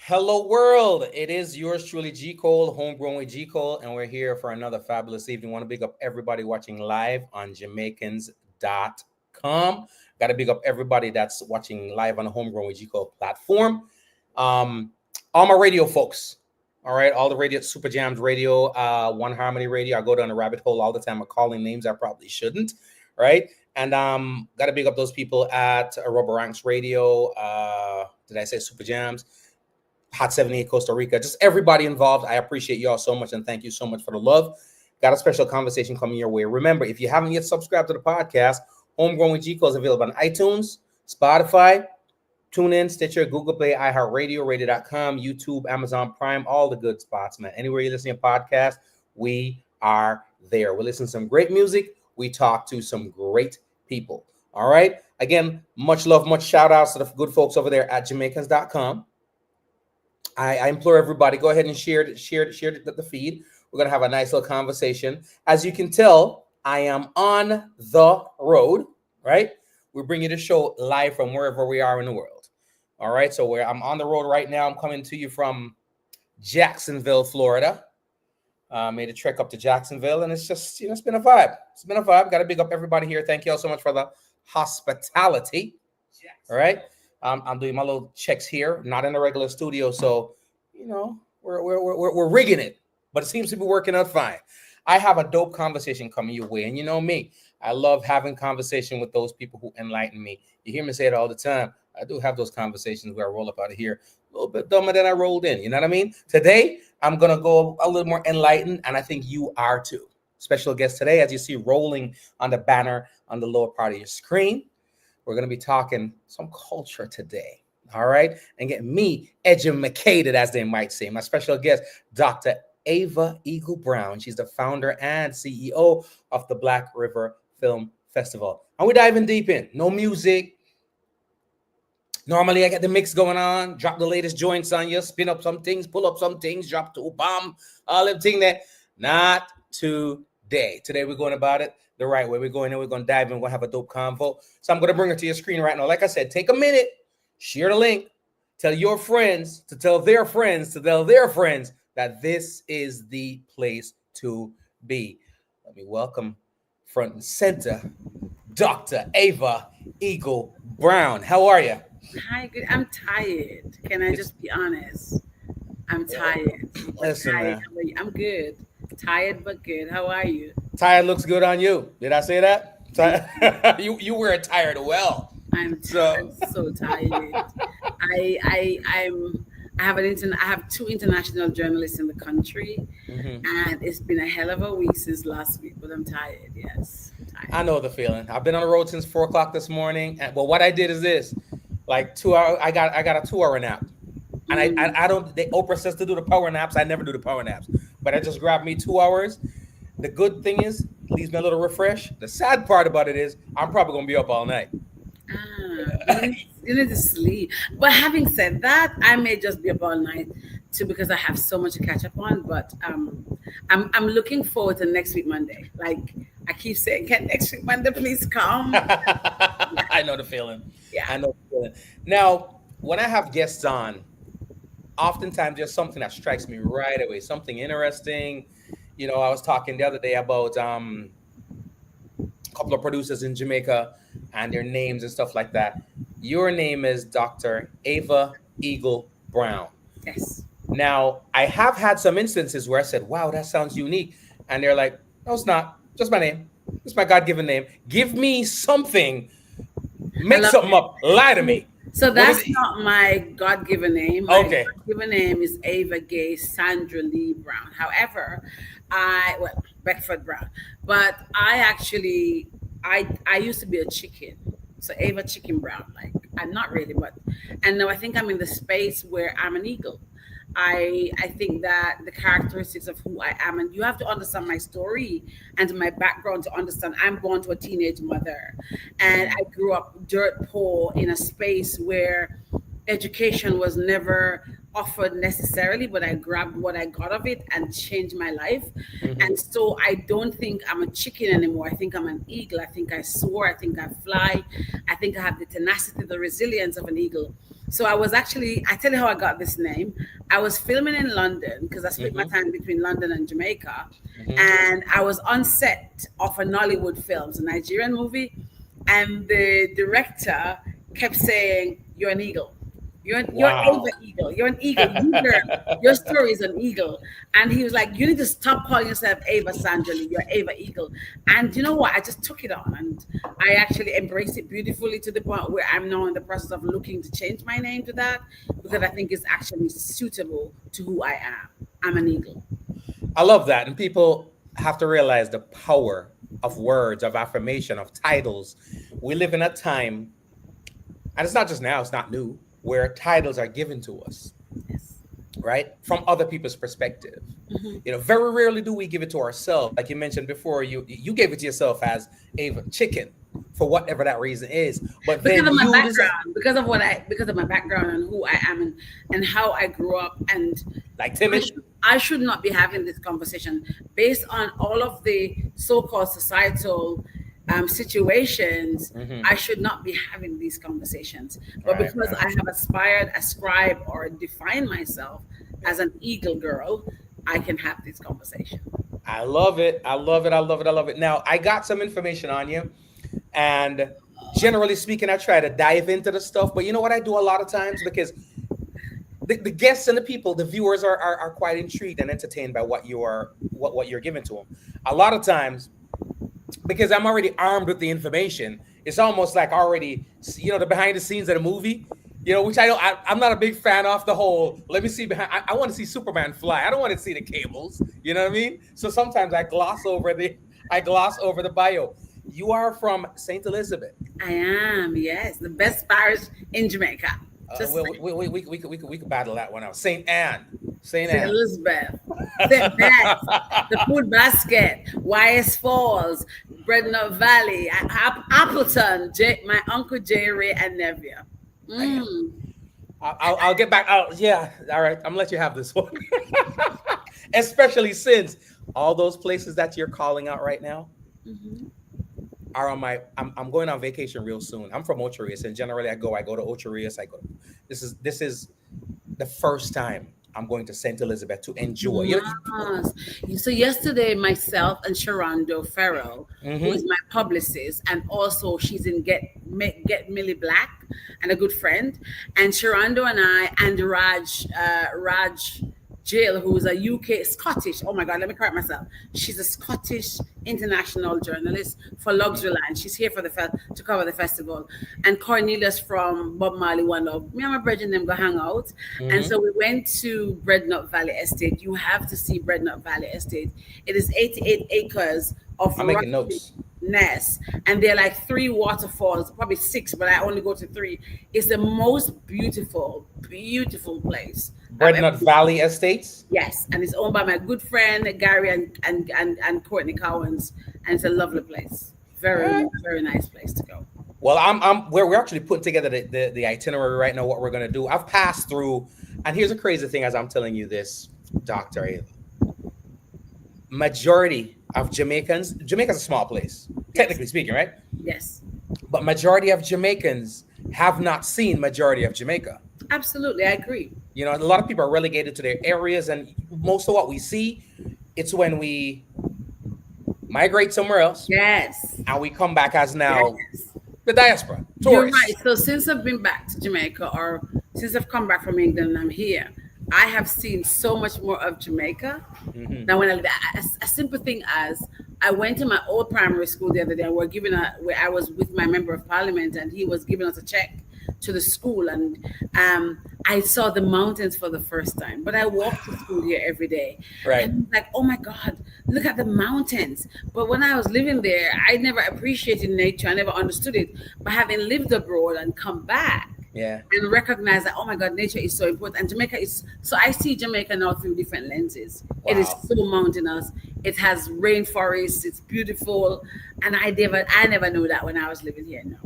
Hello, world. It is yours truly, G Cole, homegrown with G Cole, and we're here for another fabulous evening. Want to big up everybody watching live on Jamaicans.com. Got to big up everybody that's watching live on the homegrown with G Cole platform. Um, all my radio folks. All right, all the radio, Super Jams Radio, One Harmony Radio. I go down the rabbit hole all the time. I'm calling names I probably shouldn't. Right, and got to big up those people at Rubber Ranks Radio. Did I say Super Jams? Hot 78 Costa Rica, just everybody involved. I appreciate you all so much and thank you so much for the love. Got a special conversation coming your way. Remember, if you haven't yet subscribed to the podcast, Homegrown with G Cole is available on iTunes, Spotify, TuneIn, Stitcher, Google Play, iHeartRadio, Radio.com, YouTube, Amazon Prime, all the good spots, man. Anywhere you listen to a podcast, we are there. We listen to some great music. We talk to some great people. All right. Again, much love, much shout outs to the good folks over there at Jamaicans.com. I implore everybody, go ahead and share the feed. We're going to have a nice little conversation. As you can tell, I am on the road, right? We bring you the show live from wherever we are in the world. All right, so I'm on the road right now. I'm coming to you from Jacksonville, Florida. Made a trek up to Jacksonville, and it's just, it's been a vibe. It's been a vibe. Got to big up everybody here. Thank you all so much for the hospitality. All right. I'm doing my little checks here, not in a regular studio, so we're rigging it, but it seems to be working out fine. I have a dope conversation coming your way, and you know me, I love having conversation with those people who enlighten me. You hear me say it all the time. I do have those conversations where I roll up out of here a little bit dumber than I rolled in. You know what I mean? Today, I'm gonna go a little more enlightened, and I think you are too. Special guest today, as you see rolling on the banner on the lower part of your screen. We're going to be talking some culture today, all right? And get me educated, as they might say. My special guest, Dr. Ava Eagle Brown. She's the founder and CEO of the Black River Film Festival. And we're diving deep in. No music. Normally, I get the mix going on, drop the latest joints on you, spin up some things, pull up some things, drop two bomb, all them things that. Not today. Today, we're going about it the right way. We're going in, we're going to dive in, we're going to have a dope convo. So I'm going to bring it to your screen right now. Like I said, take a minute, share the link, tell your friends to tell their friends to tell their friends that this is the place to be. Let me welcome front and center, Dr. Ava Eagle Brown. How are you? Hi, good. I'm tired. Can I just be honest? I'm tired. Listen, tired. I'm good. Tired but good. How are you? Tired looks good on you. Did I say that? you wear tired well. I'm so tired. I have two international journalists in the country, and it's been a hell of a week since last week. But I'm tired. Yes, I'm tired. I know the feeling. I've been on the road since 4 o'clock this morning. And, well, what I did is this: like 2 hours. I got a 2-hour nap, and I don't. Oprah says to do the power naps. I never do the power naps, but I just grabbed me 2 hours. The good thing is, it leaves me a little refreshed. The sad part about it is, I'm probably gonna be up all night. You need to sleep. But having said that, I may just be up all night too because I have so much to catch up on. But I'm looking forward to next week Monday. Like I keep saying, can next week Monday please come? I know the feeling. Yeah, I know the feeling. Now, when I have guests on, oftentimes there's something that strikes me right away, something interesting. I was talking the other day about a couple of producers in Jamaica and their names and stuff like that. Your name is Dr. Ava Eagle Brown. Yes. Now, I have had some instances where I said, wow, that sounds unique. And they're like, no, it's not. Just my name. It's my God-given name. Give me something. Make something up. Lie to me. So that's not my God-given name. My okay. God-given name is Ava Gay Sandra Lee Brown. However, Beckford Brown. But I used to be a chicken. So Ava Chicken Brown. Like, I'm not really, and now I think I'm in the space where I'm an eagle. I think that the characteristics of who I am, and you have to understand my story and my background to understand I'm born to a teenage mother, and I grew up dirt poor in a space where education was never offered necessarily, but I grabbed what I got of it and changed my life. Mhm. And so I don't think I'm a chicken anymore. I think I'm an eagle. I think I soar. I think I fly. I think I have the tenacity, the resilience of an eagle. So I was actually, I tell you how I got this name. I was filming in London because I split my Mhm. time between London and Jamaica. Mhm. And I was on set of a Nollywood film, a Nigerian movie. And the director kept saying, "You're an eagle. You're Ava Wow. Eagle. You're an eagle. You girl, your story is an eagle." And he was like, "You need to stop calling yourself Ava Sandra Lee. You're Ava Eagle." And you know what? I just took it on and I actually embraced it beautifully to the point where I'm now in the process of looking to change my name to that because I think it's actually suitable to who I am. I'm an eagle. I love that. And people have to realize the power of words, of affirmation, of titles. We live in a time, and it's not just now, it's not new, where titles are given to us, Yes. right? From other people's perspective. Mhm. Very rarely do we give it to ourselves. Like you mentioned before, you gave it to yourself as Ava Chicken for whatever that reason is. But Because then of my you decide, background, because of my background and who I am and how I grew up, and like I timid. should, I should not be having this conversation based on all of the so-called societal situations. Hmm. I should not be having these conversations. But Right, because right. I have aspired, ascribed, or defined myself as an eagle girl, I can have this conversation. I love it. I love it. I love it. I love it. Now, I got some information on you. And generally speaking, I try to dive into the stuff. But you know what I do a lot of times? Because the guests and the people, the viewers are quite intrigued and entertained by what you're giving to them. A lot of times, because I'm already armed with the information, it's almost like already, the behind the scenes of the movie, which I'm not a big fan of the whole, let me see behind, I want to see Superman fly. I don't want to see the cables. You know what I mean? So sometimes I gloss over the bio. You are from St. Elizabeth. I am, yes, the best parish in Jamaica. Just Well, we could battle that one out. St. Anne. St. St. Anne. Elizabeth, St. Beth, the Food Basket, YS Falls, Breadnut Valley, Appleton, my uncle Jerry and nephew. Damn. Mm. I'll get back out. Yeah. All right. I'm gonna let you have this one. Especially since all those places that you're calling out right now Mhm. are on my I'm going on vacation real soon. I'm from Ocho Rios, and generally I go to Ocho Rios. This is the first time I'm going to St. Elizabeth to enjoy. Yes. So yesterday, myself and Sharonda Farrell, who is Mm-hmm. my publicist, and also she's in Get Millie Black, and a good friend, and Sharonda and I and Raj Jill, who is a UK Scottish. Oh my God, let me correct myself. She's a Scottish international journalist for Luxury Line. She's here for to cover the festival. And Cornelius from Bob Marley One Love. Me and my brethren them go hang out. And Mm-hmm. so we went to Breadnut Valley Estate. You have to see Breadnut Valley Estate. It is 88 acres of I'm making rocky notes. nest, and there are like three waterfalls, probably six, but I only go to three. It's the most beautiful place I've ever Breadnut Valley Estates. Yes, and it's owned by my good friend Gary and Courtney Cowens, and it's a lovely place. Very nice place to go. Well, we're actually putting together the itinerary right now. What we're gonna do. I've passed through, and here's a crazy thing as I'm telling you this, Doctor Ava. Majority of Jamaica's a small place, Yes, technically speaking, right? yes, But majority of Jamaicans have not seen majority of Jamaica. absolutely, I agree. A lot of people are relegated to their areas, and most of what we see, it's when we migrate somewhere else Yes, and we come back as now yes. the diaspora, You're right. tourists. So since I've been back to Jamaica, or since I've come back from England and I'm here, I have seen so much more of Jamaica. Hmm. Now, when a simple thing as I went to my old primary school the other day, and where I was with my member of parliament, and he was giving us a check to the school, and I saw the mountains for the first time. But I walk to school here every day, Right. and like, oh my God, look at the mountains. But when I was living there, I never appreciated nature. I never understood it. But having lived abroad and come back, Yeah. and recognize that, oh my God, nature is so important. And Jamaica is, so I see Jamaica now through different lenses. It is Wow. so mountainous. It has rainforests. It's beautiful. And I never knew that when I was living here. No.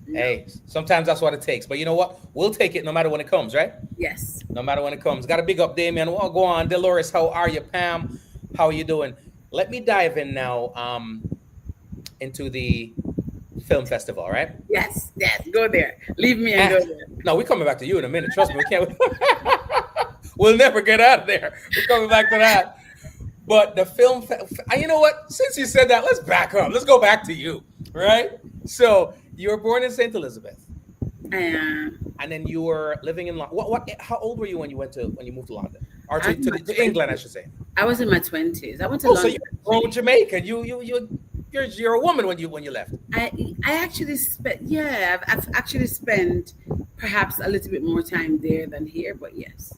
No. Hey, sometimes that's what it takes. But you know what? We'll take it no matter when it comes, right? Yes. No matter when it comes. Got a big up, Damien. Well, go on. Dolores, how are you? Pam, how are you doing? Let me dive in now into the film festival, right? Yes. Yes. Go there. Leave me and Ah, go there. no, we're coming back to you in a minute. Trust me, we can't. We'll never get out of there. We're coming back to that. But the you know what? Since you said that, let's back up. Let's go back to you, right? So you were born in Saint Elizabeth, Um, and then you were living in London. What? How old were you when you moved to London, or I was in my to England, I should say? I was in my 20s. I went to Oh, so London. you're grown Jamaican. You're a woman when you left. I actually spent, yeah, I've actually spent perhaps a little bit more time there than here, but yes.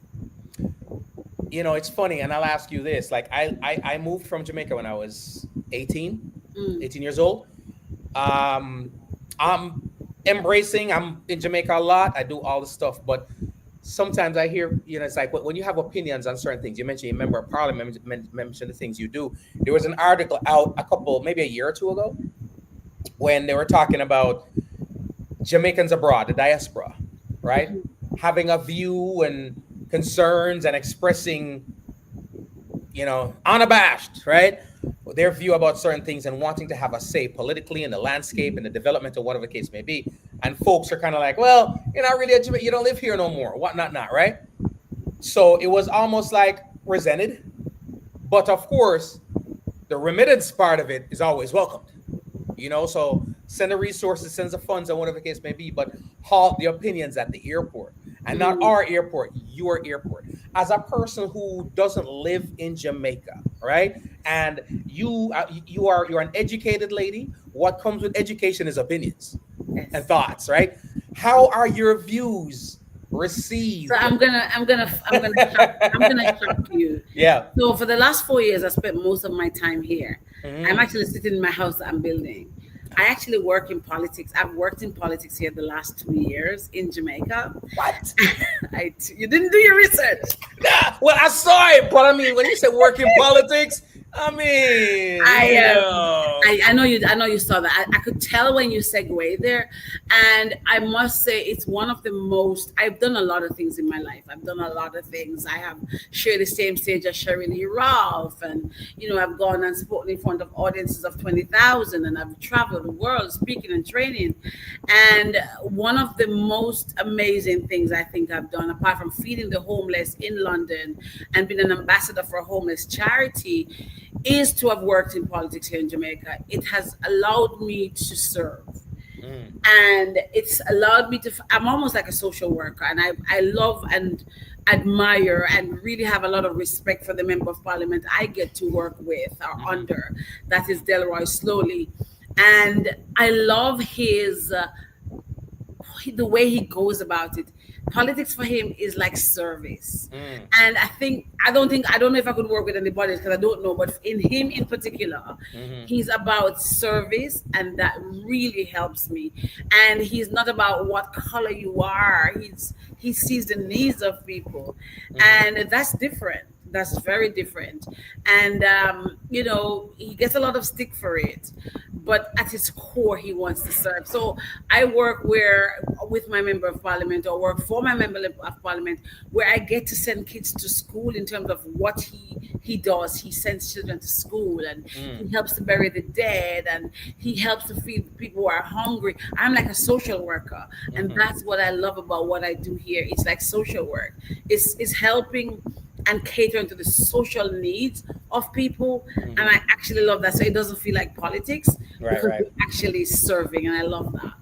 You know, it's funny, and I'll ask you this: like, I moved from Jamaica when I was 18, Mm. 18 years old. Um, I'm I'm in Jamaica a lot. I do all the stuff, but sometimes I hear, it's like when you have opinions on certain things. You mentioned your member of parliament mentioned the things you do. There was an article out maybe a year or two ago, when they were talking about Jamaicans abroad, the diaspora, right? Mhm. Having a view and concerns and expressing, unabashed, right? Their view about certain things and wanting to have a say politically in the landscape and the development of whatever the case may be. And folks are kind of like, well, you're not really a Jamaican, you don't live here no more, whatnot, not, right? So it was almost like resented. But of course, the remittance part of it is always welcomed. So send the resources, send the funds, and whatever the case may be, but halt the opinions at the airport. And not Mm. our airport, your airport. As a person who doesn't live in Jamaica, right? And you're an educated lady. What comes with education is opinions and Yes. thoughts, right? How are your views So received? I'm gonna shock you. Yeah. So for the last 4 years, I spent most of my time here. I'm Mm. actually sitting in my house that I'm building. I actually work in politics. I've worked in politics here the last 2 years in Jamaica. What? You didn't do your research. Nah, well, I saw it, but I mean, when you said work in politics, I mean, I know you saw that. I could tell when you segue there, and I must say it's one of the most. I've done a lot of things in my life. I've done a lot of things. I have shared the same stage as Shirley Ralph, and I've gone and spoken in front of audiences of 20,000, and I've traveled the world speaking and training. And one of the most amazing things I think I've done, apart from feeding the homeless in London and being an ambassador for a homeless charity, is to have worked in politics here in Jamaica. It has allowed me to serve. Mm, And it's allowed me to, I'm almost like a social worker, and I love and admire and really have a lot of respect for the member of parliament I get to work with or mhm, under. That is Delroy Slowly. And I love the way he goes about it. Politics for him is like service. mm, And I don't know if I could work with anybody because I don't know, but in him in particular, mhm, he's about service, and that really helps me. And he's not about what color you are. He sees the needs of people, mhm, and that's different. That's very different. And he gets a lot of stick for it, but at his core he wants to serve. So I work where with my member of parliament, or work for my member of parliament, where I get to send kids to school. In terms of what he does, he sends children to school, and he mm, helps to bury the dead, and he helps to feed people who are hungry. I'm like a social worker, and mhm, that's what I love about what I do here. It's like social work. It's helping and catering to the social needs of people. And mhm. I actually love that. So it doesn't feel like politics, Right, because right. you're actually serving, and I love that.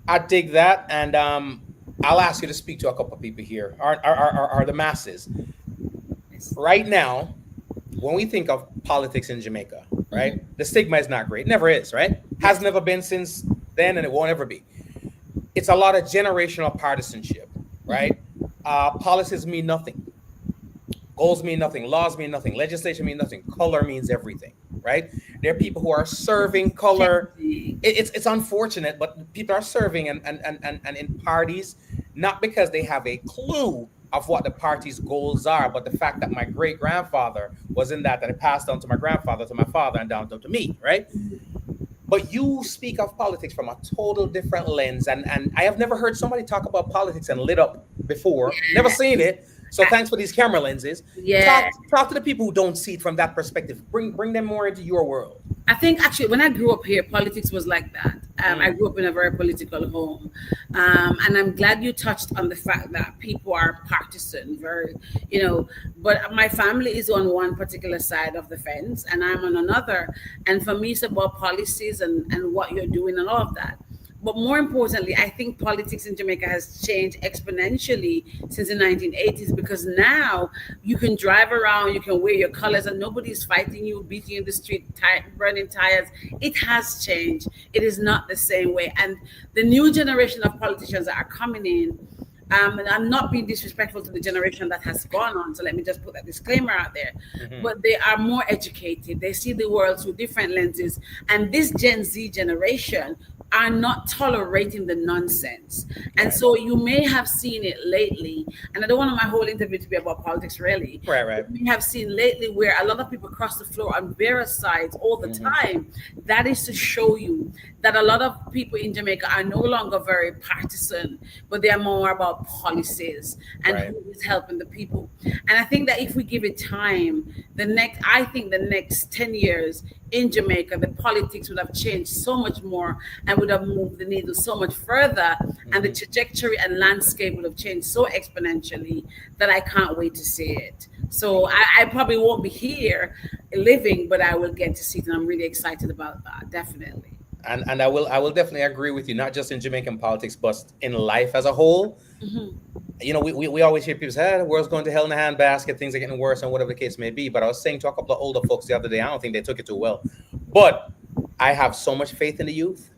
I dig that, and I'll ask you to speak to a couple of people here. Are the masses Yes. right now? When we think of politics in Jamaica, Mhm. right? The stigma is not great. Never is, right? Has Yes. never been since then, and it won't ever be. It's a lot of generational partisanship, Mhm. right? Policies mean nothing. Goals mean nothing. Laws mean nothing. Legislation means nothing. Color means everything, right? There are people who are serving color. Changing. It's unfortunate, but people are serving and in parties, not because they have a clue of what the party's goals are, but the fact that my great grandfather was in that, it passed down to my grandfather, to my father, and down to me, right? but you speak of politics from a total different lens, and I have never heard somebody talk about politics and lit up before. Never seen it. So thanks for these camera lenses. Yeah. Talk to the people who don't see it from that perspective. Bring them more into your world. I think actually when I grew up here, politics was like that. I Mm. grew up in a very political home. And I'm glad you touched on the fact that people are partisan, very, but my family is on one particular side of the fence and I'm on another. And for me, it's about policies and what you're doing and all of that. But more importantly, I think politics in Jamaica has changed exponentially since the 1980s because now you can drive around, you can wear your colors, and nobody's fighting you, beating you in the street, burning tires. It has changed. It is not the same way. And the new generation of politicians that are coming in, and I'm not being disrespectful to the generation that has gone on, so let me just put that disclaimer out there. Mhm. But they are more educated. They see the world through different lenses. And this Gen Z generation are not tolerating the nonsense. And Right. so you may have seen it lately, and I don't want my whole interview to be about politics, really. Right, right. We have seen lately where a lot of people cross the floor on various sides all the Mhm. time. That is to show you that a lot of people in Jamaica are no longer very partisan, but they are more about policies and Right. who is helping the people. And I think that if we give it time, I think the next 10 years in Jamaica, the politics would have changed so much more and would have moved the needle so much further, and the Mhm. trajectory and landscape would have changed so exponentially that I can't wait to see it. So I probably won't be here living, but I will get to see it, and I'm really excited about that. Definitely. And I will definitely agree with you, not just in Jamaican politics, but in life as a whole. Mhm. We always hear people say, the world's going to hell in a handbasket, things are getting worse, and whatever the case may be. But I was saying to a couple of older folks the other day, I don't think they took it too well. But I have so much faith in the youth.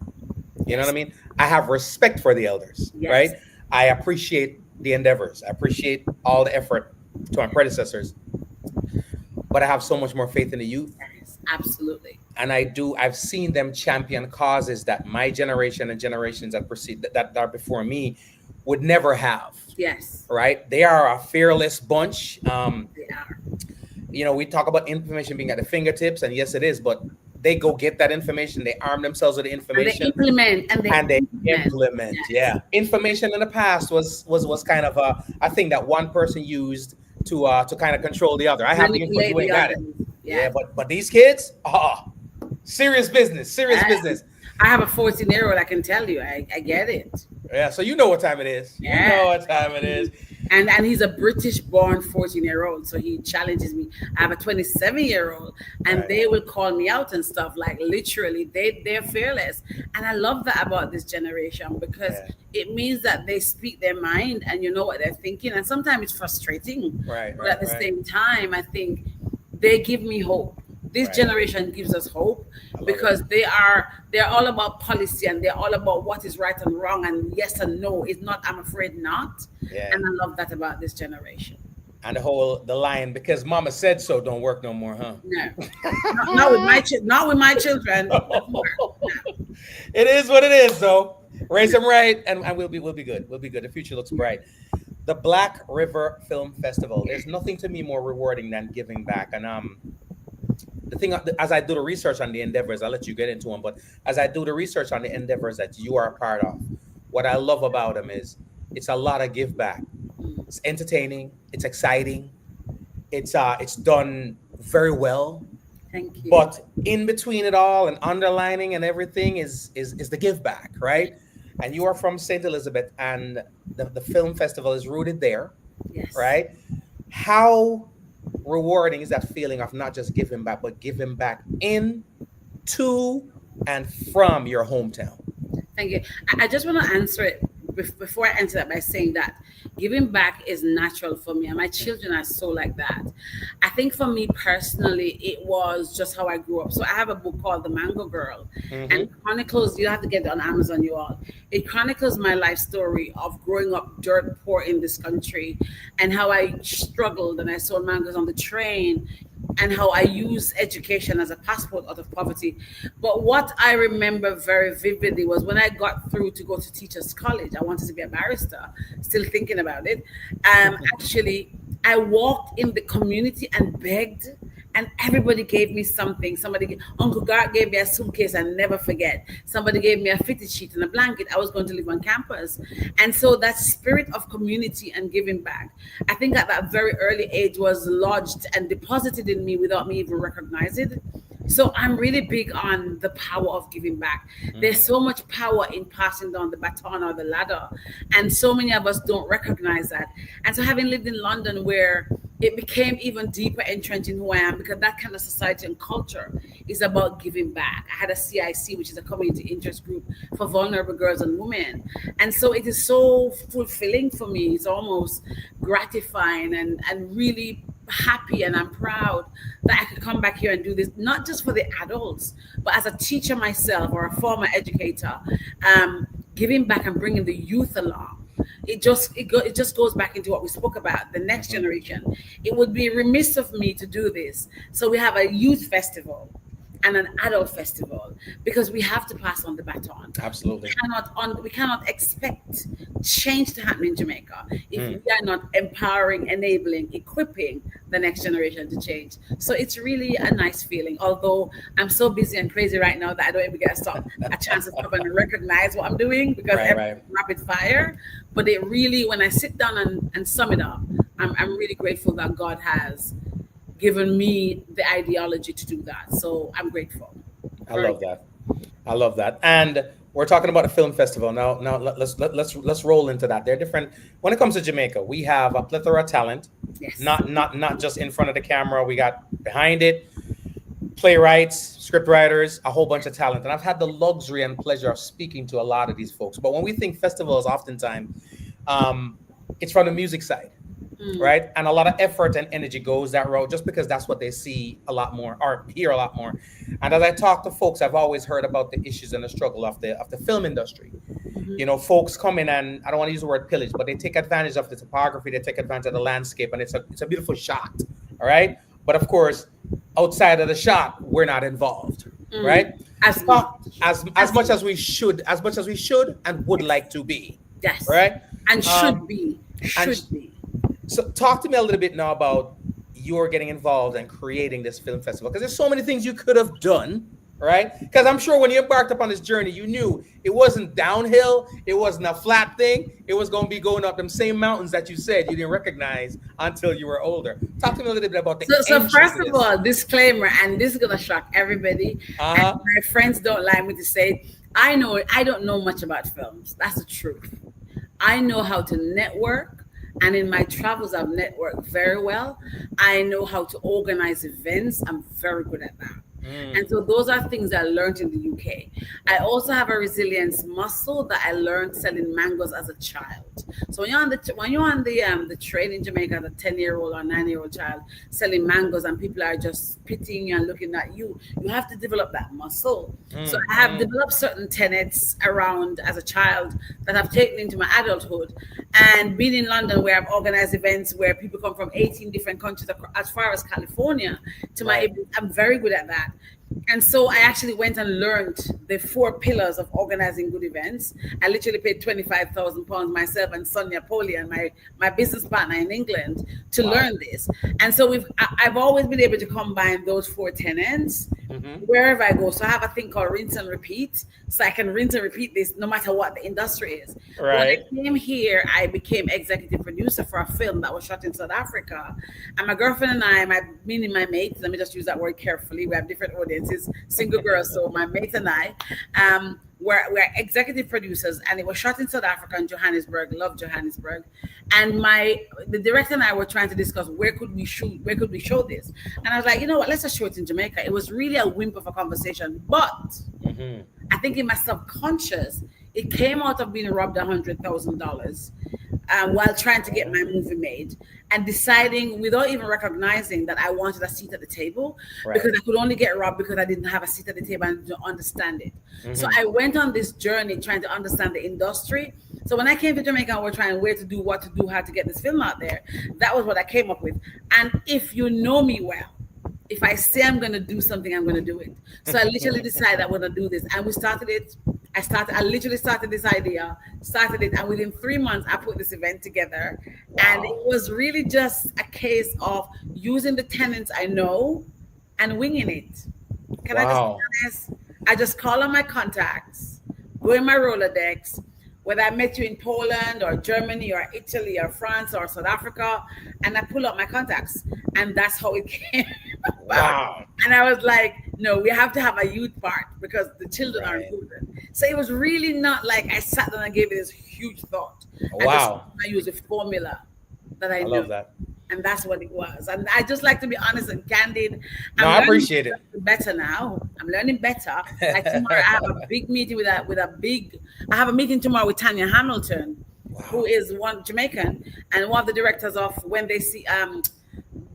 You know what I mean? I have respect for the elders, Yes. right? I appreciate the endeavors. I appreciate all the effort to my predecessors. But I have so much more faith in the youth. Yes, absolutely. And I've seen them champion causes that my generation and generations that proceed that are before me would never have. Yes, Right? They are a fearless bunch. they are. We talk about information being at the fingertips, and yes, it is, but they go get that information, they arm themselves with the And they information, implement and they and they implement. implement. Yes. Yeah. Information in the past was kind of a thing that one person used to kind of control the other. I have the info, Manipulate you ain't the got it. others. Yeah, Yes. but these kids, serious business, serious Yes. business. I have a 14-year-old, I can tell you. I get it. Yeah, so you know what time it is. You Yeah. know what time it is. And he's a British born 14-year-old. So he challenges me. I have a 27-year-old, and Right. they will call me out and stuff. Like literally, they're fearless. And I love that about this generation because Yeah. it means that they speak their mind and you know what they're thinking. And sometimes it's frustrating. Right, But at the right. same time, I think they give me hope. This Right. generation gives us hope love because they're all about policy and they're all about what is right and wrong and yes and no. It's not I'm afraid not. Yeah. And I love that about this generation. And the line, because mama said so, don't work no more, huh? No, not with my not with my children. It is what it is, though. Raise them right, and we'll be good. We'll be good. The future looks bright. The Black River Film Festival. There's nothing to me more rewarding than giving back. And the thing, as I do the research on the endeavors, I'll let you get into them. But as I do the research on the endeavors that you are a part of, what I love about them is it's a lot of give back. It's entertaining. It's exciting. It's done very well. Thank you. But in between it all and underlining and everything is the give back, right? And you are from St. Elizabeth, and the film festival is rooted there, Yes. right? How rewarding is that feeling of not just giving back, but giving back in, to, and from your hometown? Thank you. I just want to answer it before I answer that by saying that giving back is natural for me, and my children are so like that. I think for me personally, it was just how I grew up. So I have a book called The Mango Girl, and it chronicles. You have to get it on Amazon, you all. It chronicles my life story of growing up dirt poor in this country, and how I struggled and I sold mangoes on the train, and how I used education as a passport out of poverty. But what I remember very vividly was when I got through to go to teachers college, I wanted to be a barrister, still thinking about it. Actually, I walked in the community and begged and everybody gave me something. Uncle Gart gave me a suitcase I never forget. Somebody gave me a fitted sheet and a blanket. I was going to live on campus. And so that spirit of community and giving back, I think at that very early age was lodged and deposited in me without me even recognizing it. So I'm really big on the power of giving back. There's so much power in passing down the baton or the ladder. And so many of us don't recognize that. And so having lived in London where it became even deeper entrenched in who I am, because that kind of society and culture is about giving back. I had a CIC, which is a community interest group for vulnerable girls and women. And so it is so fulfilling for me. It's almost gratifying and really happy, and I'm proud that I could come back here and do this, not just for the adults, but as a teacher myself or a former educator, giving back and bringing the youth along. It just goes back into what we spoke about, the next generation. It would be remiss of me to do this. So we have a youth festival and an adult festival because we have to pass on the baton. Absolutely. We cannot expect change to happen in Jamaica if we are not empowering, enabling, equipping the next generation to change. So it's really a nice feeling. Although I'm so busy and crazy right now that I don't even get a chance to stop and recognize what I'm doing because everything's rapid fire. But it really, when I sit down and sum it up, I'm really grateful that God has given me the ideology to do that. So I'm grateful. I love that. And we're talking about a film festival now. Let's roll into that. They're different. When it comes to Jamaica, we have a plethora of talent. Yes. Not just in front of the camera. We got behind it, playwrights, script writers, a whole bunch of talent. And I've had the luxury and pleasure of speaking to a lot of these folks. But when we think festivals, oftentimes it's from the music side. Right. And a lot of effort and energy goes that road just because that's what they see a lot more or hear a lot more. And as I talk to folks, I've always heard about the issues and the struggle of the film industry. You know, folks come in and I don't want to use the word pillage, but they take advantage of the topography, they take advantage of the landscape, and it's a beautiful shot. All right. But of course, outside of the shot, we're not involved. Right. As much as we should and would like to be. Yes. Right. And should be. So talk to me a little bit now about your getting involved and creating this film festival, because there's so many things you could have done, right? Because I'm sure when you embarked upon this journey, you knew it wasn't downhill, it wasn't a flat thing, it was going to be going up them same mountains that you said you didn't recognize until you were older. Talk to me a little bit about the So first of all, disclaimer, and this is going to shock everybody. And my friends don't like me to say, I don't know much about films. That's the truth. I know how to network. And in my travels, I've networked very well. I know how to organize events. I'm very good at that. And so those are things I learned in the UK. I also have a resilience muscle that I learned selling mangoes as a child. So when you're on the train in Jamaica as a 10-year-old or 9-year-old child selling mangoes and people are just pitying you and looking at you, you have to develop that muscle. So I have developed certain tenets around as a child that I've taken into my adulthood. And being in London, where I've organized events where people come from 18 different countries as far as California, I'm very good at that. And so I actually went and learned the 4 pillars of organizing good events. I literally paid £25,000 myself and Sonia Polian, my business partner in England, to learn this. And so I've always been able to combine those 4 tenets wherever I go. So I have a thing called rinse and repeat. So I can rinse and repeat this no matter what the industry is. Right. When I came here, I became executive producer for a film that was shot in South Africa. And my girlfriend and I, meaning my mates, let me just use that word carefully. We have different audiences, single girls. So my mate and I, we're executive producers, and it was shot in South Africa in Johannesburg. Love Johannesburg. And the director and I were trying to discuss where could we show this. And I was like, you know what, let's just show it in Jamaica. It was really a wimp of a conversation, but I think in my subconscious, it came out of being robbed $100,000 while trying to get my movie made, and deciding without even recognizing that I wanted a seat at the table, because I could only get robbed because I didn't have a seat at the table and didn't understand it. So I went on this journey trying to understand the industry. So when I came to Jamaica and we're trying where to do, what to do, how to get this film out there, that was what I came up with. And if you know me well, if I say I'm going to do something, I'm going to do it. So I literally decided I'm going to do this. And we started it. I literally started this idea, and within 3 months, I put this event together. Wow. And it was really just a case of using the tenants I know and winging it. Can I just be Wow. honest? I just call on my contacts, go in my Rolodex, whether I met you in Poland or Germany or Italy or France or South Africa, and I pull up my contacts. And that's how it came about. Wow. And I was like, no, we have to have a youth part because the children are Right. important. So it was really not like I sat down and gave it this huge thought. Wow. I used a formula that I I knew. love that. And that's what it was. And I just like to be honest and candid. No, I'm I learning appreciate it. better now. I'm learning better. Like tomorrow, I have a big meeting I have a meeting tomorrow with Tanya Hamilton, who is one Jamaican and one of the directors of When They See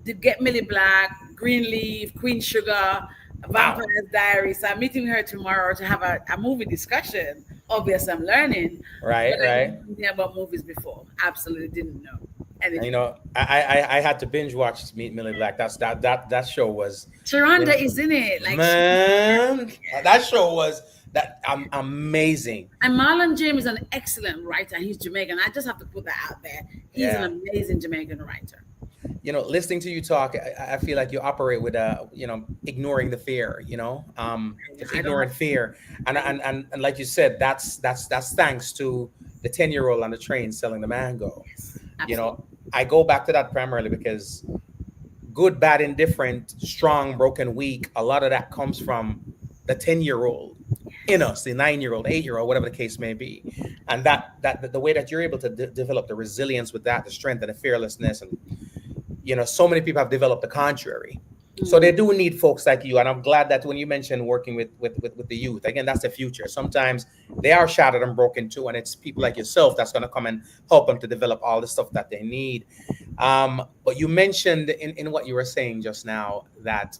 the Get Millie Black, Greenleaf, Queen Sugar, Vampire's Diary. So I'm meeting her tomorrow to have a movie discussion. Obviously, I'm learning. Right, But I right. didn't know anything about movies before. Absolutely didn't know You anything. know, I had to binge watch Meet Millie Black. That show was, you Sharonda know, is in it. Like, man, that show was amazing. and Marlon James is an excellent writer. He's Jamaican. I just have to put that out there. He's Yeah. an amazing Jamaican writer. You know, listening to you talk, I feel like you operate with ignoring the fear. Just I don't ignoring fear, and like you said, that's thanks to the 10-year-old on the train selling the mango. You know, I go back to that primarily because good, bad, indifferent, strong, broken, weak, a lot of that comes from the 10-year-old in us, the 9-year-old, 8-year-old, whatever the case may be. And that the way that you're able to develop the resilience with that, the strength and the fearlessness, and so many people have developed the contrary. So they do need folks like you. And I'm glad that when you mentioned working with the youth, again, that's the future. Sometimes they are shattered and broken too. And it's people like yourself that's going to come and help them to develop all the stuff that they need. But you mentioned in what you were saying just now that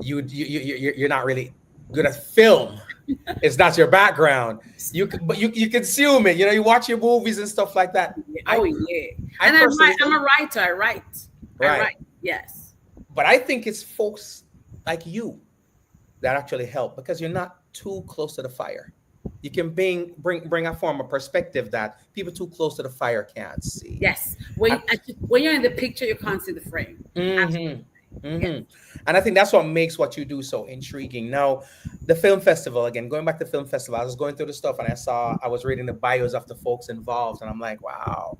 you're not really good at film. It's not your background. But you consume it. You watch your movies and stuff like that. Oh, yeah. I And personally I'm a writer. I write. Right. Yes. But I think it's folks like you that actually help because you're not too close to the fire. You can bring a form of perspective that people too close to the fire can't see. Yes. When you're in the picture, you can't see the frame. Mm-hmm. Mm-hmm. And I think that's what makes what you do so intriguing. Now, the film festival, again, going back to film festival, I was going through the stuff and I was reading the bios of the folks involved, and I'm like, wow.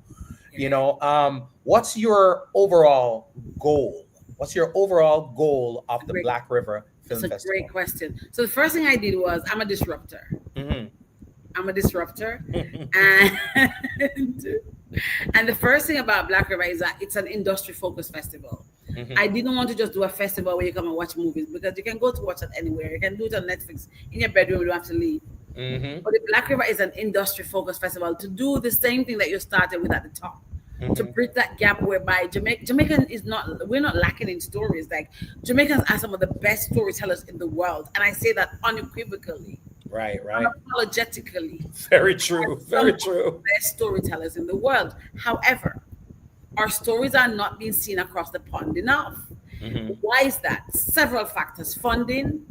What's your overall goal? What's your overall goal of the Black River Film Festival? That's a great question. So the first thing I did was I'm a disruptor. Mm-hmm. I'm a disruptor. And the first thing about Black River is that it's an industry-focused festival. Mm-hmm. I didn't want to just do a festival where you come and watch movies because you can go to watch it anywhere. You can do it on Netflix in your bedroom. You don't have to leave. Mm-hmm. But the Black River is an industry-focused festival to do the same thing that you started with at the top. Mm-hmm. To bridge that gap whereby Jamaican we're not lacking in stories. Like Jamaicans are some of the best storytellers in the world. And I say that unequivocally. Right. Unapologetically. Very true. Very true. Best storytellers in the world. However, our stories are not being seen across the pond enough. Mm-hmm. Why is that? Several factors: funding,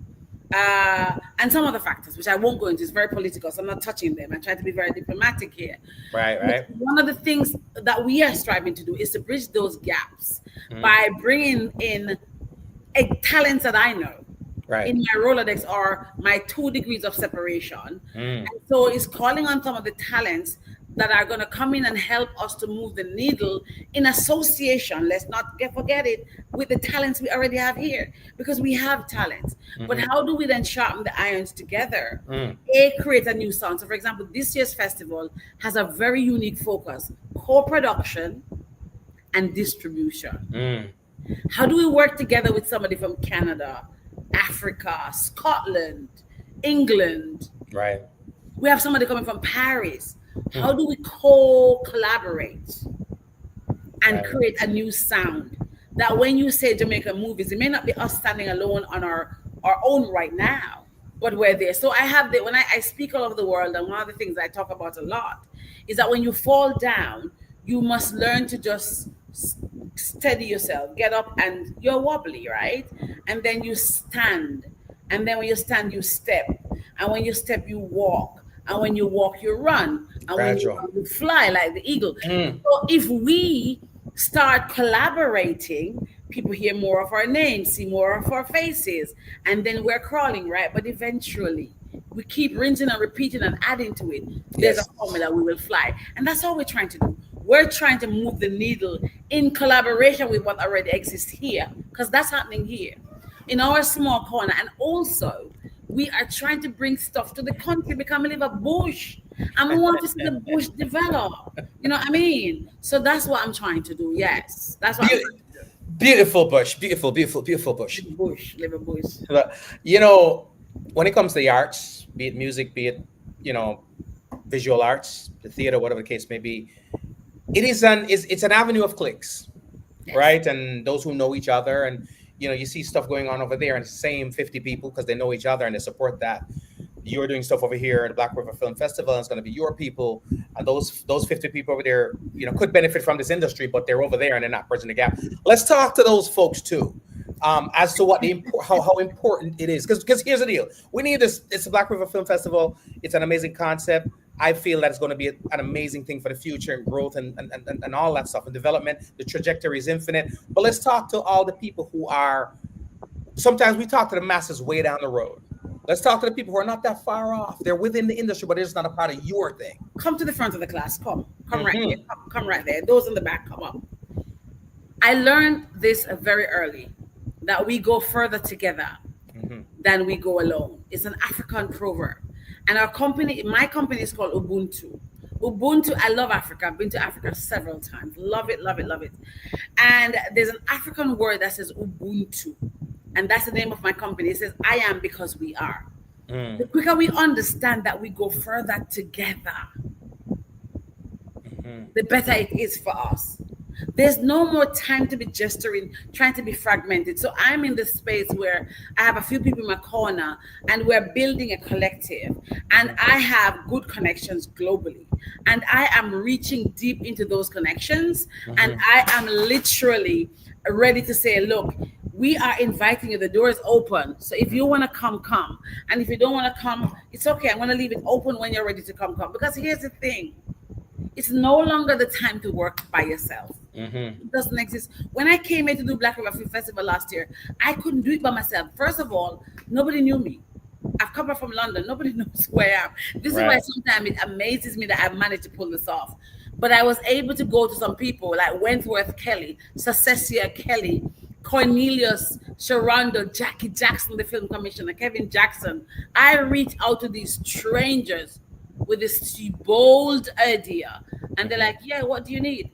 and some other factors, which I won't go into. It's very political, so I'm not touching them. I try to be very diplomatic here. Right. But one of the things that we are striving to do is to bridge those gaps by bringing in talents that I know. Right. In my Rolodex are my 2 degrees of separation. And so it's calling on some of the talents that are going to come in and help us to move the needle in association. Let's not forget it with the talents we already have here, because we have talents. But how do we then sharpen the irons together? Create a new sound. So for example, this year's festival has a very unique focus: co-production and distribution. How do we work together with somebody from Canada, Africa, Scotland, England? Right. We have somebody coming from Paris. How do we co-collaborate and create a new sound that when you say Jamaican movies, it may not be us standing alone on our own right now, but we're there. So I have when I speak all over the world, and one of the things I talk about a lot is that when you fall down, you must learn to just steady yourself, get up, and you're wobbly, right? And then you stand. And then when you stand, you step. And when you step, you walk. And when you walk, you run. And when you run, you fly like the eagle. So if we start collaborating, people hear more of our names, see more of our faces, and then we're crawling, right? But eventually, we keep rinsing and repeating and adding to it. There's a Yes. formula, we will fly. And that's all we're trying to do. We're trying to move the needle in collaboration with what already exists here, because that's happening here in our small corner. And also, we are trying to bring stuff to the country, become a little bush. And we want to see the bush develop. You know what I mean? So that's what I'm trying to do. Yes. That's what I'm Beau- trying to do. Beautiful bush, beautiful, beautiful, beautiful bush. Live a bush. But, you know, when it comes to the arts, be it music, be it, you know, visual arts, the theater, whatever the case may be, it's an avenue of clicks, Yes. right? And those who know each other, and you know, you see stuff going on over there, and the same 50 people because they know each other and they support that. You're doing stuff over here at the Black River Film Festival, and it's going to be your people, and those 50 people over there, you know, could benefit from this industry, but they're over there and they're not bridging the gap. Let's talk to those folks too, as to what how important it is. Because here's the deal: we need this. It's the Black River Film Festival. It's an amazing concept. I feel that it's going to be an amazing thing for the future and growth and all that stuff and development. The trajectory is infinite. But let's talk to all the people who are. Sometimes we talk to the masses way down the road. Let's talk to the people who are not that far off. They're within the industry, but it's not a part of your thing. Come to the front of the class. Come Mhm. right here. Come right there. Those in the back, come up. I learned this very early, that we go further together Mhm. than we go alone. It's an African proverb. And my company is called Ubuntu. Ubuntu, I love Africa. I've been to Africa several times. Love it, love it, love it. And there's an African word that says Ubuntu. And that's the name of my company. It says, I am because we are. Mm. The quicker we understand that we go further together, Mhm. the better it is for us. There's no more time to be gesturing, trying to be fragmented. So I'm in this space where I have a few people in my corner and we're building a collective. And I have good connections globally. And I am reaching deep into those connections. And I am literally ready to say, look, we are inviting you. The door is open. So if you want to come, come. And if you don't want to come, it's okay. I'm going to leave it open when you're ready to come. Because here's the thing. It's no longer the time to work by yourself. Mhm. It doesn't exist. When I came here to do Black River Film Festival last year, I couldn't do it by myself. First of all, nobody knew me. I've come back from London. Nobody knows who I am. This is why Right. sometimes it amazes me that I managed to pull this off. But I was able to go to some people like Wentworth Kelly, Successia Kelly, Cornelius Sharondo, Jackie Jackson, the film commissioner, Kevin Jackson. I reach out to these strangers with this bold idea. And they're like, yeah, what do you need?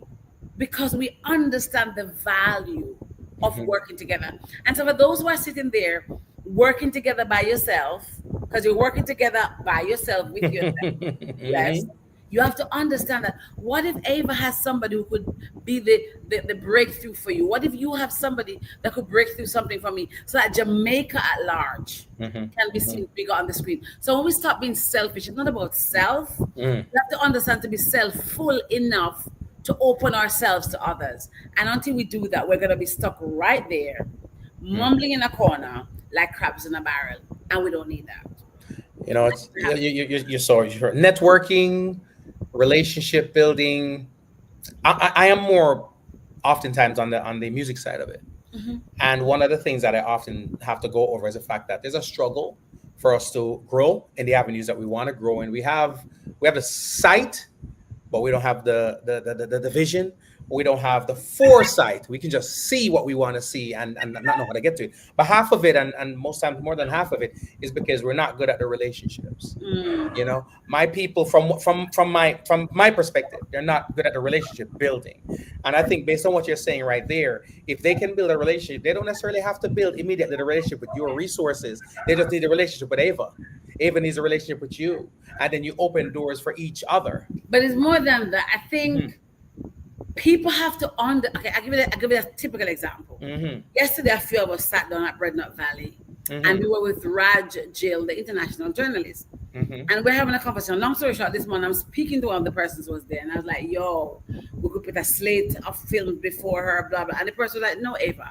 Because we understand the value of working together. And so for those who are sitting there working together by yourself, because you're working together by yourself with yourself, yes, you have to understand that what if Ava has somebody who could be the breakthrough for you? What if you have somebody that could break through something for me so that Jamaica at large can be seen bigger on the screen? So when we stop being selfish, it's not about self. We have to understand to be self-full enough to open ourselves to others. And until we do that, we're going to be stuck right there, mumbling in a corner like crabs in a barrel. And we don't need that. You know, it's you're sorry. Networking, relationship building. I am more oftentimes on the music side of it. And one of the things that I often have to go over is the fact that there's a struggle for us to grow in the avenues that we want to grow in. We have the sight, but we don't have the vision. We don't have the foresight. We can just see what we want to see and not know how to get to it. But half of it, and most times more than half of it, is because we're not good at the relationships. You know, my people from my perspective, they're not good at the relationship building. And I think based on what you're saying right there, if they can build a relationship, they don't necessarily have to build immediately the relationship with your resources. They just need a relationship with Ava. Ava needs a relationship with you, and then you open doors for each other. But it's more than that. I think people have to okay, I'll give you a typical example. Yesterday, a few of us sat down at Breadnut Valley, and we were with Raj Jill, the international journalist. And we're having a conversation. Long story short, this morning I'm speaking to one of the persons who was there, and I was like, yo, we could put a slate of film before her, blah, blah. And the person was like, no, Ava,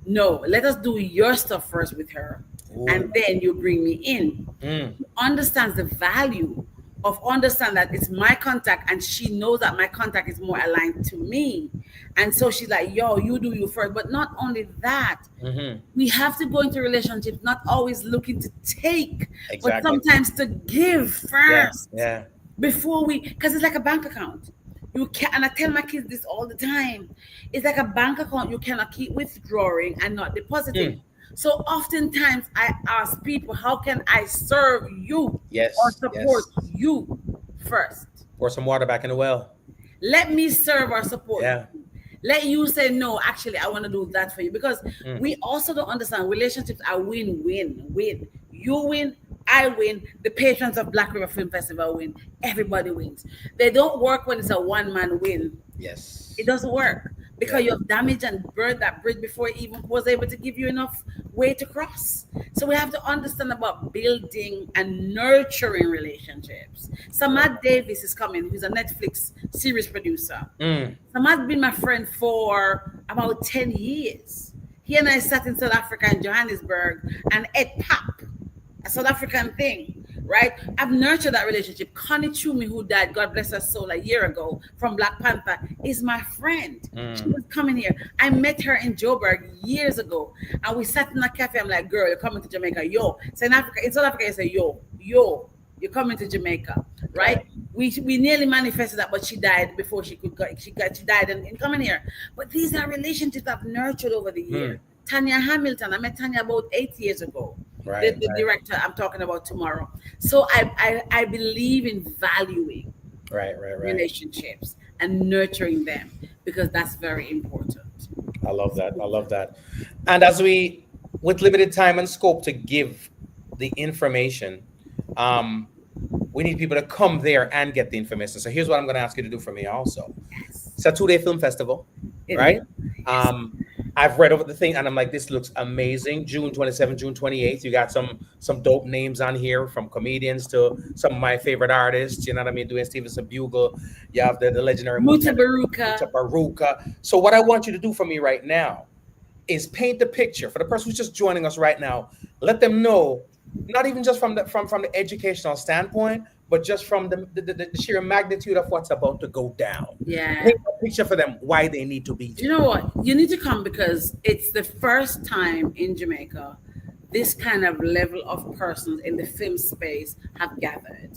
no, let us do your stuff first with her. And then you bring me in. Who understands the value of understand that it's my contact, and she knows that my contact is more aligned to me, and so she's like, yo, you do you first. But not only that, Mm-hmm. we have to go into relationships not always looking to take, but Exactly. sometimes to give Yeah. first Yeah. before we, because it's like a bank account. You can, and I tell my kids this all the time, it's like a bank account. You cannot keep withdrawing and not depositing. Mm. So oftentimes I ask people, how can I serve you or Yes. support Yes. you first? Pour some water back in the well. Let me serve or support Yeah. you. Let you say, no, actually, I want to do that for you. Because Mm. we also don't understand relationships are win win win. You win, I win, the patrons of Black River Film Festival win, everybody wins. They don't work when it's a one man win. It Yes. doesn't work because Yeah. you have damaged and burned that bridge before it even was able to give you enough way to cross. So we have to understand about building and nurturing relationships. Samad Davis is coming, who's a Netflix series producer. Mm. Samad's been my friend for about 10 years. He and I sat in South Africa in Johannesburg and ate pap, a South African thing, right? I've nurtured that relationship. Connie Chumi, who died, God bless her soul, a year ago from Black Panther, is my friend. She Mm. was coming here. I met her in Joburg years ago, and we sat in a cafe. I'm like, girl, you're coming to Jamaica, yo. So in South Africa, you say, yo, you're coming to Jamaica, right? Right. We nearly manifested that, but she died before she could go. She died in coming here. But these are relationships I've nurtured over the years. Mm. Tanya Hamilton, I met Tanya about 8 years ago. Right. The Right. director I'm talking about tomorrow. So I believe in valuing Right. Right. Right. relationships and nurturing them because that's very important. I love that. I love that. And as we, with limited time and scope to give the information, um, we need people to come there and get the information. So here's what I'm going to ask you to do for me also. Yes. It's a 2-day film festival, It right? is. Yes. I've read over the thing and I'm like, this looks amazing. June 27th, June 28th. You got some dope names on here, from comedians to some of my favorite artists. You know what I mean? Doing Stevenson Bugle. You have the legendary Muta Baruka. Baruka. So what I want you to do for me right now is paint the picture for the person who's just joining us right now. Let them know, not even just from the educational standpoint, but just from the sheer magnitude of what's about to go down. Yeah. Paint a picture for them why they need to be there. You know what? You need to come because it's the first time in Jamaica this kind of level of persons in the film space have gathered.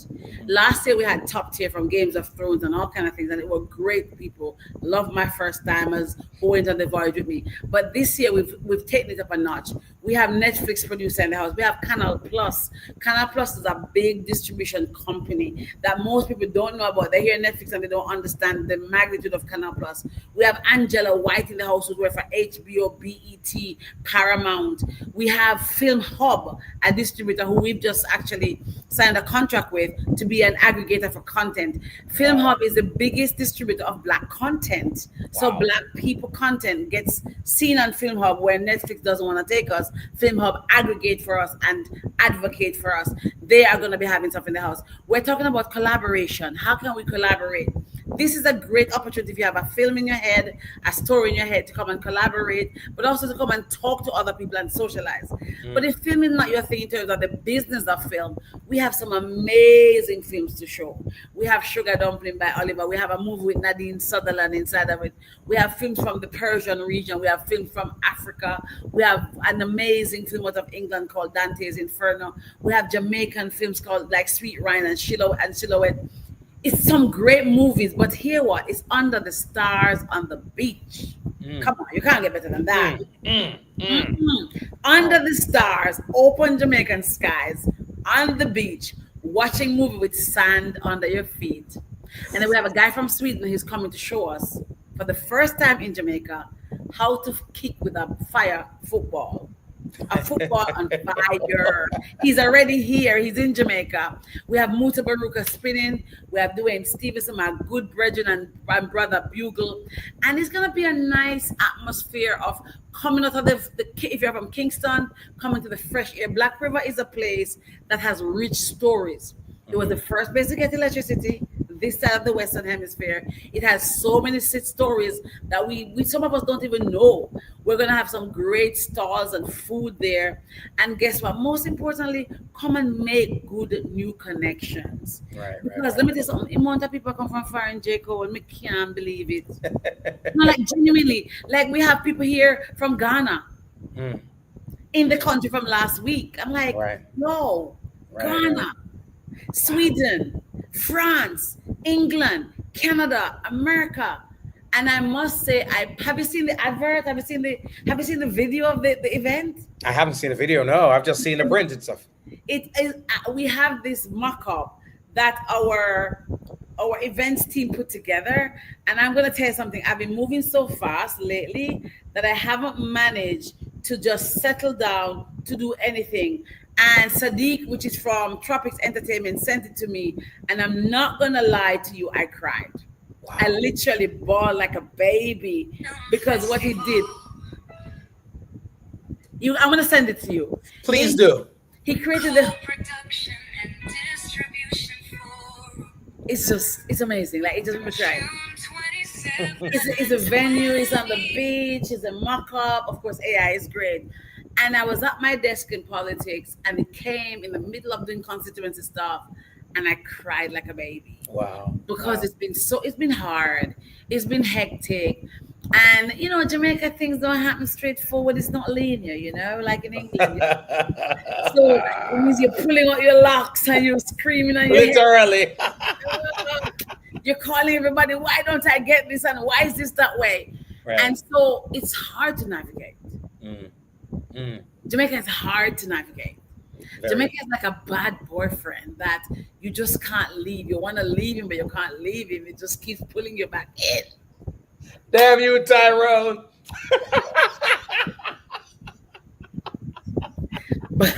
Last year we had top tier from Games of Thrones and all kind of things, and it were great people. Love my first timers who went on the voyage with me. But this year we've taken it up a notch. We have Netflix producer in the house. We have Canal Plus. Canal Plus is a big distribution company that most people don't know about. They hear Netflix and they don't understand the magnitude of Canal Plus. We have Angela White in the house who's working for HBO, BET, Paramount. We have Film Hub, a distributor who we've just actually signed a contract with to be an aggregator for content. Film Hub is the biggest distributor of Black content. So Wow. Black people content gets seen on Film Hub where Netflix doesn't want to take us. Film Hub aggregate for us and advocate for us. They are going to be having stuff in the house. We're talking about collaboration. How can we collaborate? This is a great opportunity if you have a film in your head, a story in your head, to come and collaborate, but also to come and talk to other people and socialize. But if film is not your thing in terms of the business of film, we have some amazing films to show. We have Sugar Dumpling by Oliver. We have a movie with Nadine Sutherland inside of it. We have films from the Persian region. We have films from Africa. We have an amazing film out of England called Dante's Inferno. We have Jamaican films called like Sweet Ryan and Silhouette. It's some great movies, but here what? It's under the stars on the beach. Come on, you can't get better than that. Under the stars, open Jamaican skies, on the beach, watching movie with sand under your feet. And then we have a guy from Sweden who's coming to show us for the first time in Jamaica how to kick with a fire football. A football on fire. He's already here. He's in Jamaica. We have Muta Baruka spinning. We have Dwayne Stevenson, my good brethren and brother Bugle. And it's going to be a nice atmosphere of coming out of if you're from Kingston, coming to the fresh air. Black River is a place that has rich stories. It was the first place to get electricity this side of the Western Hemisphere. It has so many stories that we some of us don't even know. We're gonna have some great stalls and food there. And guess what? Most importantly, come and make good new connections. Right, Because let me tell you something, the amount of people come from foreign Jacob and me can't believe it. No, like genuinely. Like we have people here from Ghana Mm, in the country from last week. I'm like, right, no, right, Ghana, right. Sweden, France, England, Canada, America. And I must say, I have you seen the advert? Have you seen the video of the event? I haven't seen a video. No, I've just seen the print and stuff. It is we have this mock-up that our events team put together, and I'm going to tell you something. I've been moving so fast lately that I haven't managed to just settle down to do anything. And Sadiq, which is from Tropics Entertainment, sent it to me, and I'm not going to lie to you, I cried. Wow. I literally bawled like a baby because what he did. I'm going to send it to you. Please do. He created the Production and distribution for it's amazing. Like it just made me cry. June 27th. It's a venue, it's on the beach, it's a mock-up. Of course, AI is great. And I was at my desk in politics and it came in the middle of doing constituency stuff and I cried like a baby. Wow. Because Wow. it's been hard, it's been hectic. And Jamaica things don't happen straightforward, it's not linear, like in England. So it means you're pulling out your locks and you're screaming and Literally. you're calling everybody, why don't I get this and why is this that way? Right. And so it's hard to navigate. Mm, mm, Jamaica is hard to navigate. very. Jamaica is like a bad boyfriend that you just can't leave. You want to leave him, but you can't leave him. It just keeps pulling you back in. Damn you, Tyrone. But,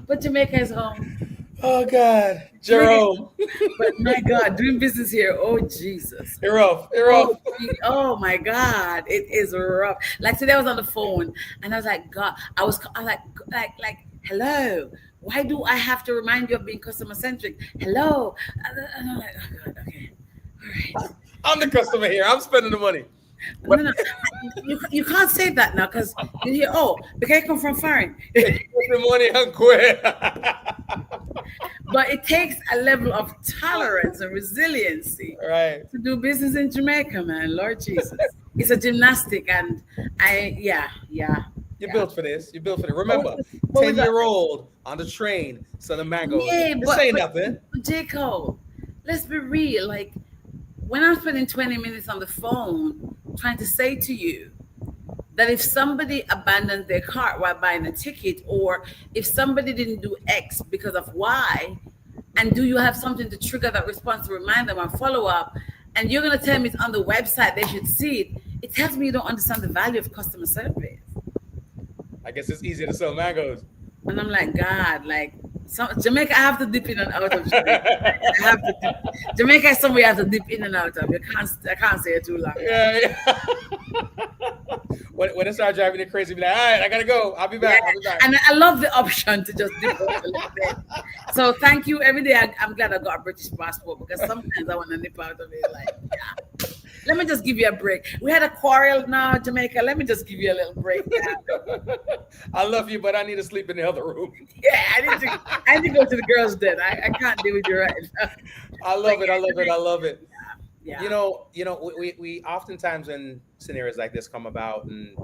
but Jamaica is home. Oh God, Jerome. But my God, doing business here, oh Jesus. You're rough. You're rough. Oh my God, it is rough. Like today, I was on the phone and I was like, God, I was like, hello. Why do I have to remind you of being customer centric? Hello, and I'm like, oh God, okay, all right. I'm the customer here. I'm spending the money. No, you can't say that now because you hear, oh, because I come from foreign. The money and quit. But it takes a level of tolerance and resiliency Right. to do business in Jamaica, man. Lord Jesus, it's a gymnastic, and yeah. You're built for this. You're built for it. Remember, What was that? 10-year-old on the train selling mangoes. Yeah, This but ain't nothing. Jacob, let's be real. Like when I'm spending 20 minutes on the phone trying to say to you that if somebody abandoned their cart while buying a ticket, or if somebody didn't do X because of Y, and do you have something to trigger that response to remind them and follow up, and you're going to tell me it's on the website, they should see it, it tells me you don't understand the value of customer service. I guess it's easier to sell mangoes. And I'm like, God, like Jamaica, I have to dip in and out of Jamaica. I have to dip. Jamaica is somewhere you have to dip in and out of. I can't say it too long. Yeah. When it started driving you crazy, be like, all right, I gotta go. I'll be back. Yeah. I'll be back. And I love the option to just dip out a little bit. So thank you. Every day I'm glad I got a British passport because sometimes I want to nip out of it. Like, yeah. Let me just give you a break. We had a quarrel now, Jamaica. Let me just give you a little break. I love you, but I need to sleep in the other room. Yeah, I need to go to the girls' den. I can't deal with you right now. I love it. I love it. I love it. Yeah. You know, we oftentimes when scenarios like this come about and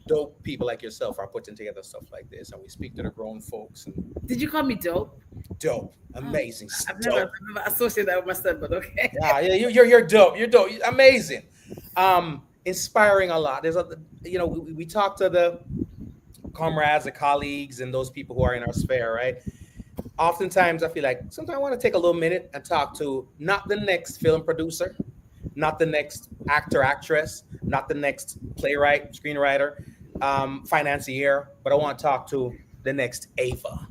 dope people like yourself are putting together stuff like this, and we speak to the grown folks and Did you call me dope? dope, amazing, I've dope. never associated that with myself, but okay. Yeah, you're dope. You're dope. Amazing. Inspiring a lot. There's we talk to the comrades, the colleagues, and those people who are in our sphere, right? Oftentimes I feel like sometimes I want to take a little minute and talk to not the next film producer, not the next actor, actress, not the next playwright, screenwriter, financier, but I want to talk to the next Ava.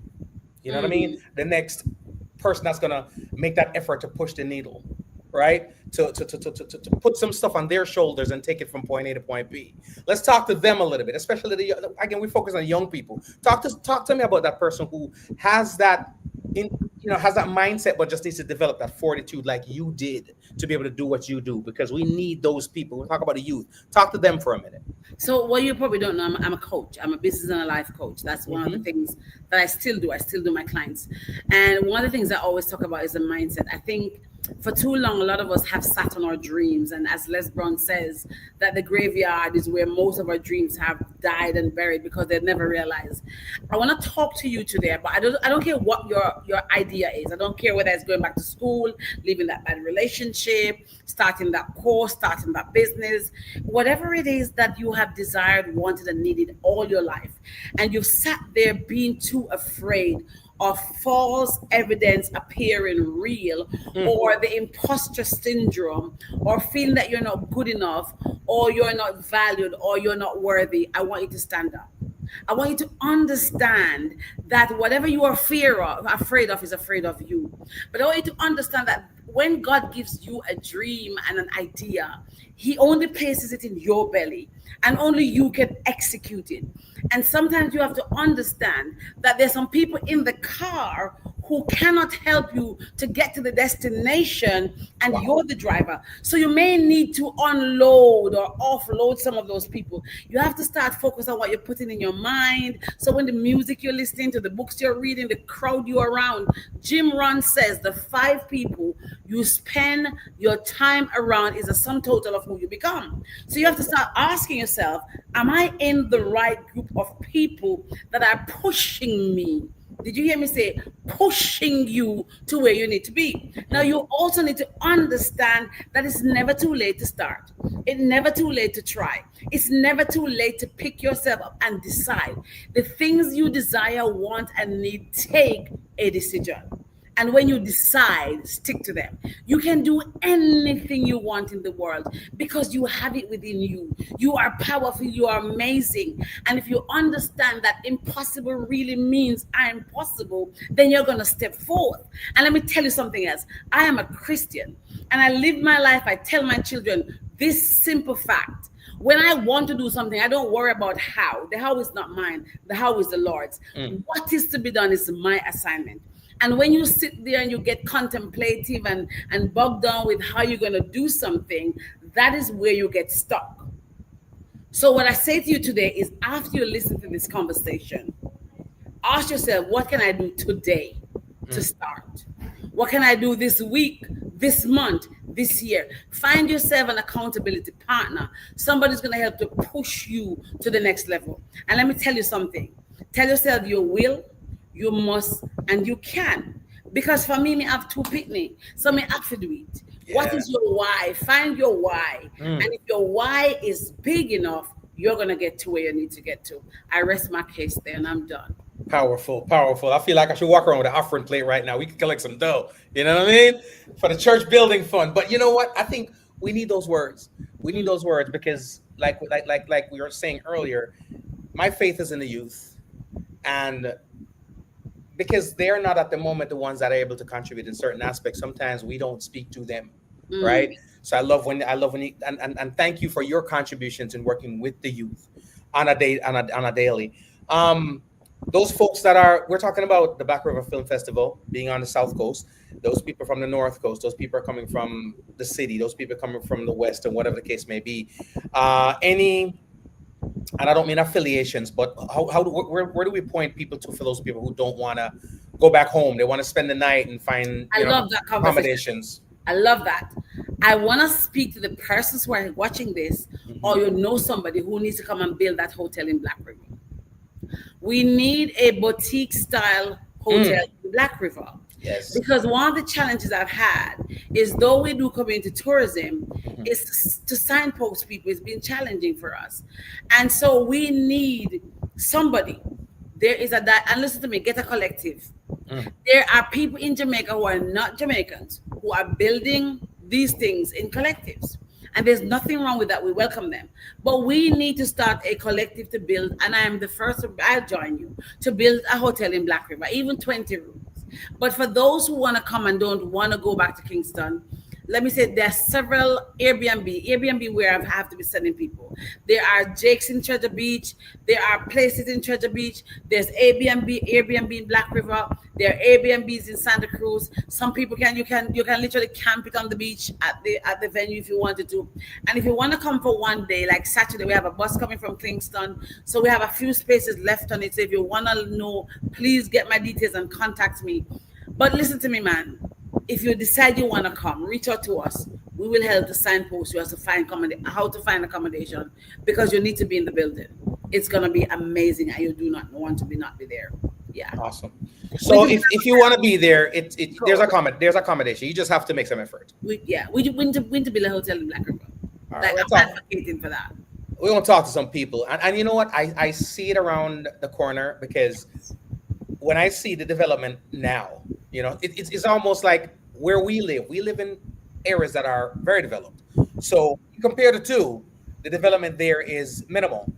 You know what I mean? The next person that's gonna make that effort to push the needle, right? To put some stuff on their shoulders and take it from point A to point B. Let's talk to them a little bit, especially again, we focus on young people. Talk to me about that person who has that in has that mindset, but just needs to develop that fortitude like you did to be able to do what you do, because we need those people. We talk about the youth. Talk to them for a minute. So what you probably don't know, I'm a coach. I'm a business and a life coach. That's one of the things that I still do. I still do my clients. And one of the things I always talk about is the mindset. I think for too long, a lot of us have sat on our dreams. And as Les Brown says, that the graveyard is where most of our dreams have died and buried because they never realized. I want to talk to you today, but I don't care what your idea is. I don't care whether it's going back to school, leaving that bad relationship, starting that course, starting that business, whatever it is that you have desired, wanted, and needed all your life. And you've sat there being too afraid of false evidence appearing real, or the imposter syndrome, or feeling that you're not good enough, or you're not valued, or you're not worthy. I want you to stand up. I want you to understand that whatever you are afraid of is afraid of you. But I want you to understand that when God gives you a dream and an idea, He only places it in your belly, and only you can execute it. And sometimes you have to understand that there's some people in the car who cannot help you to get to the destination, and you're the driver. So you may need to unload or offload some of those people. You have to start focus on what you're putting in your mind. So when the music you're listening to, the books you're reading, the crowd you're around, Jim Rohn says the 5 people you spend your time around is a sum total of who you become. So you have to start asking yourself, am I in the right group of people that are pushing me? Did you hear me say pushing you to where you need to be? Now, you also need to understand that it's never too late to start. It's never too late to try. It's never too late to pick yourself up and decide. The things you desire, want, and need, take a decision. And when you decide, stick to them. You can do anything you want in the world because you have it within you. You are powerful. You are amazing. And if you understand that impossible really means I am possible, then you're going to step forth. And let me tell you something else. I am a Christian and I live my life. I tell my children this simple fact. When I want to do something, I don't worry about how. The how is not mine. The how is the Lord's. What is to be done is my assignment. And when you sit there and you get contemplative and bogged down with how you're going to do something, that is where you get stuck. So what I say to you today is, after you listen to this conversation, ask yourself, what can I do today to start? What can I do this week, this month, this year? Find yourself an accountability partner. Somebody's going to help to push you to the next level. And let me tell you something. Tell yourself you will, you must, and you can. Because for me have 2 pitney. So me have to do it. Yeah. What is your why? Find your why. And if your why is big enough, you're going to get to where you need to get to. I rest my case there and I'm done. Powerful, powerful. I feel like I should walk around with an offering plate right now. We can collect some dough. You know what I mean? For the church building fund. But you know what? I think we need those words. We need those words because like we were saying earlier, my faith is in the youth. And because they're not at the moment the ones that are able to contribute in certain aspects. Sometimes we don't speak to them, right? So I love when you and thank you for your contributions in working with the youth on a daily. Those folks that we're talking about the Black River Film Festival being on the South Coast. Those people from the North Coast. Those people are coming from the city. Those people are coming from the West, and whatever the case may be. And I don't mean affiliations, but where do we point people to for those people who don't want to go back home? They want to spend the night and find love that accommodations. I love that. I want to speak to the persons who are watching this, or you know somebody who needs to come and build that hotel in Black River. We need a boutique style hotel in Black River. Yes. Because one of the challenges I've had is, though we do community tourism, is to signpost people. It's been challenging for us. And so we need somebody. There is and listen to me, get a collective. There are people in Jamaica who are not Jamaicans who are building these things in collectives. And there's nothing wrong with that. We welcome them. But we need to start a collective to build, and I am the first, I'll join you, to build a hotel in Black River, even 20 rooms. But for those who want to come and don't want to go back to Kingston, let me say there are several Airbnb where I have to be sending people. There are Jake's in Treasure Beach. There are places in Treasure Beach. There's Airbnb in Black River. There are Airbnbs in Santa Cruz. Some people you can literally camp it on the beach at the venue if you wanted to. And if you want to come for one day, like Saturday, we have a bus coming from Kingston, so we have a few spaces left on it. So if you want to know, please get my details and contact me. But listen to me, man. If you decide you want to come, reach out to us. We will help to signpost you as to how to find accommodation, because you need to be in the building. It's gonna be amazing, and you do not want to not be there. Yeah. Awesome. So if you want to be there, there's accommodation. You just have to make some effort. We went to Winterville Hotel in Black River. All Like, right, I'm advocating for that. we're gonna talk to some people, and you know what? I see it around the corner, because when I see the development now, it's almost like where we live in areas that are very developed. So you compare the two, the development there is minimal.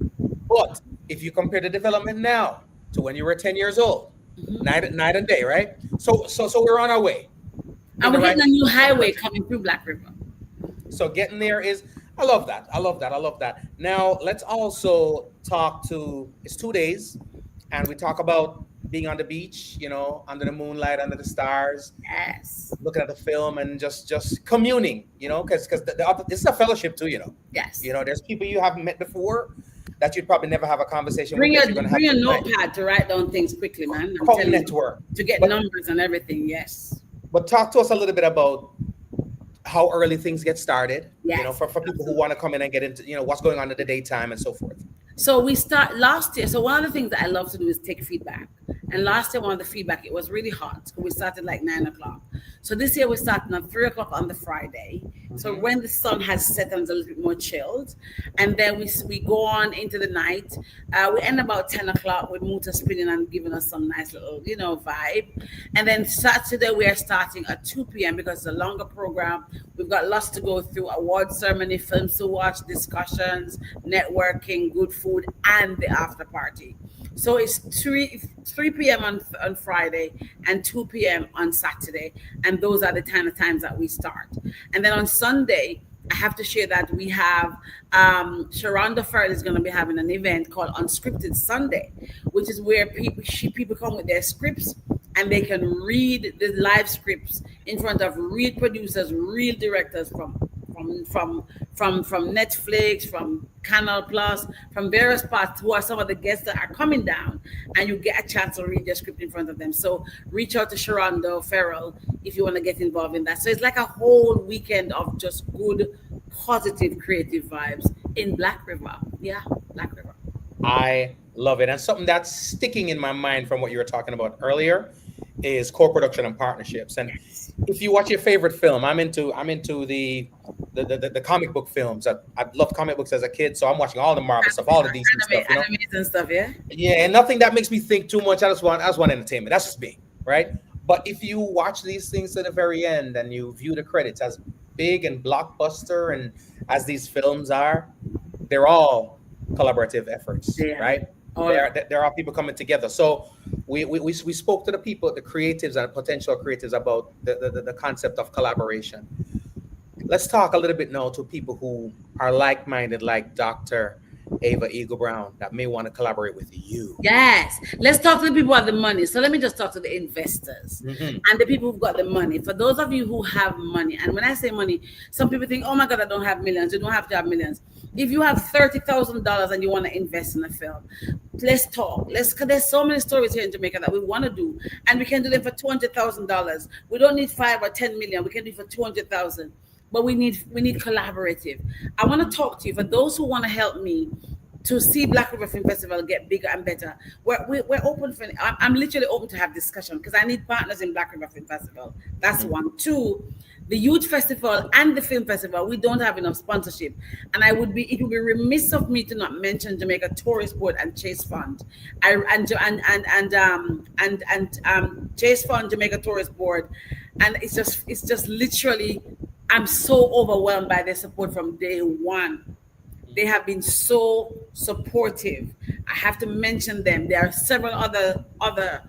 But if you compare the development now to when you were 10 years old, night and day, right? So we're on our way. And we're getting a new highway coming through Black River. So getting there is, I love that. Now let's also talk to, it's 2 days, and we talk about being on the beach, under the moonlight, under the stars, Yes. looking at the film, and just communing, because this is a fellowship too, Yes. There's people you haven't met before that you'd probably never have a conversation Bring with. your notepad to write down things quickly, man. I'm Call telling you, network. to get But- numbers and everything. Yes. But talk to us a little bit about how early things get started, Yes. for people who want to come in and get into, what's going on in the daytime and so forth. So we start last year. So one of the things that I love to do is take feedback. And last year, one of the feedback, it was really hot. We started like 9 o'clock. So this year we're starting at 3 o'clock on the Friday. So when the sun has set and it's a little bit more chilled, and then we go on into the night. We end about 10 o'clock with Muta spinning and giving us some nice little, vibe. And then Saturday we are starting at 2 p.m. because it's a longer program. We've got lots to go through: award ceremony, films to watch, discussions, networking, good food, and the after party. So it's 3 p.m. on Friday and 2 p.m. on Saturday. And those are the kind of times that we start. And then on Sunday, I have to share that we have Sharonda Farrell is going to be having an event called Unscripted Sunday, which is where people come with their scripts, and they can read the live scripts in front of real producers, real directors from Netflix, from Canal Plus, from various parts, who are some of the guests that are coming down, and you get a chance to read their script in front of them. So reach out to Sharonda Farrell if you want to get involved in that. So it's like a whole weekend of just good, positive, creative vibes in Black River. Yeah, Black River. I love it. And something that's sticking in my mind from what you were talking about earlier is co-production and partnerships. And if you watch your favorite film, I'm into the comic book films. I loved comic books as a kid, so I'm watching all the Marvel stuff, all the DC stuff. Animes and stuff, yeah. Yeah, and nothing that makes me think too much. I just want entertainment. That's just me, right? But if you watch these things to the very end and you view the credits, as big and blockbuster and as these films are, they're all collaborative efforts, right? There are people coming together. So we spoke to the people, the creatives and potential creatives, about the concept of collaboration. Let's talk a little bit now to people who are like-minded, like Dr. Ava Eagle Brown, that may want to collaborate with you. Yes. Let's talk to the people who have the money. So let me just talk to the investors and the people who've got the money. For those of you who have money, and when I say money, some people think, oh my God, I don't have millions. You don't have to have millions. If you have $30,000 and you want to invest in a film, let's talk. Because there's so many stories here in Jamaica that we want to do, and we can do them for $200,000. We don't need 5 or 10 million. We can do it for 200,000. But we need collaborative. I want to talk to you, for those who want to help me to see Black River Film Festival get bigger and better. We're open for. I'm literally open to have discussion, because I need partners in Black River Film Festival. That's one. Two, the youth festival and the film festival, we don't have enough sponsorship, and it would be remiss of me to not mention Jamaica Tourist Board and Chase Fund. Chase Fund, Jamaica Tourist Board, and it's just literally, I'm so overwhelmed by their support from day one. They have been so supportive. I have to mention them. There are several other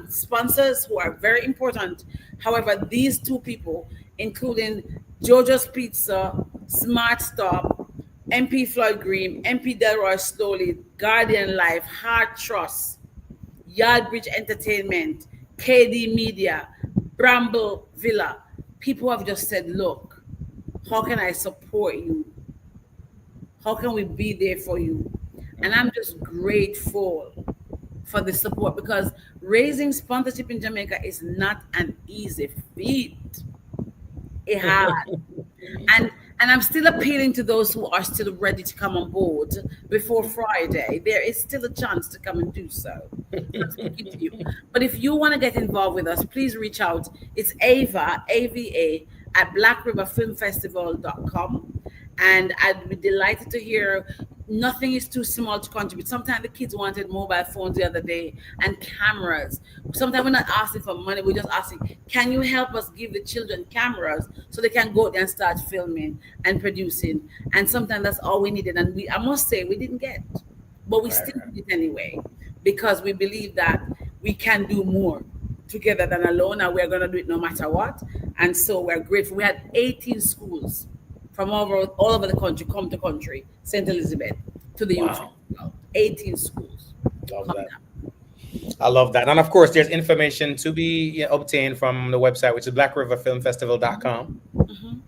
sponsors who are very important. However, these two people including Jojo's Pizza, Smart Stop, MP Floyd Green, MP Delroy Slowly, Guardian Life, Heart Trust, Yardbridge Entertainment, KD Media, Bramble Villa. People have just said, look, how can I support you? How can we be there for you? And I'm just grateful for the support, because raising sponsorship in Jamaica is not an easy feat. It hard. And I'm still appealing to those who are still ready to come on board before Friday. There is still a chance to come and do so. I'm speaking to you. But if you want to get involved with us, please reach out. It's Ava, AVA, at BlackRiverFilmFestival.com. And I'd be delighted to hear. Nothing is too small to contribute. Sometimes the kids wanted mobile phones the other day and cameras. Sometimes we're not asking for money. We're just asking, can you help us give the children cameras so they can go there and start filming and producing? And sometimes that's all we needed. And I must say, we didn't get, but we still did it anyway, because we believe that we can do more together than alone, and we're going to do it no matter what. And so we're grateful. We had 18 schools from all over the country come to country, St. Elizabeth, to the youth. 18 schools. Love that. I love that. And of course, there's information to be obtained from the website, which is BlackRiverFilmFestival.com.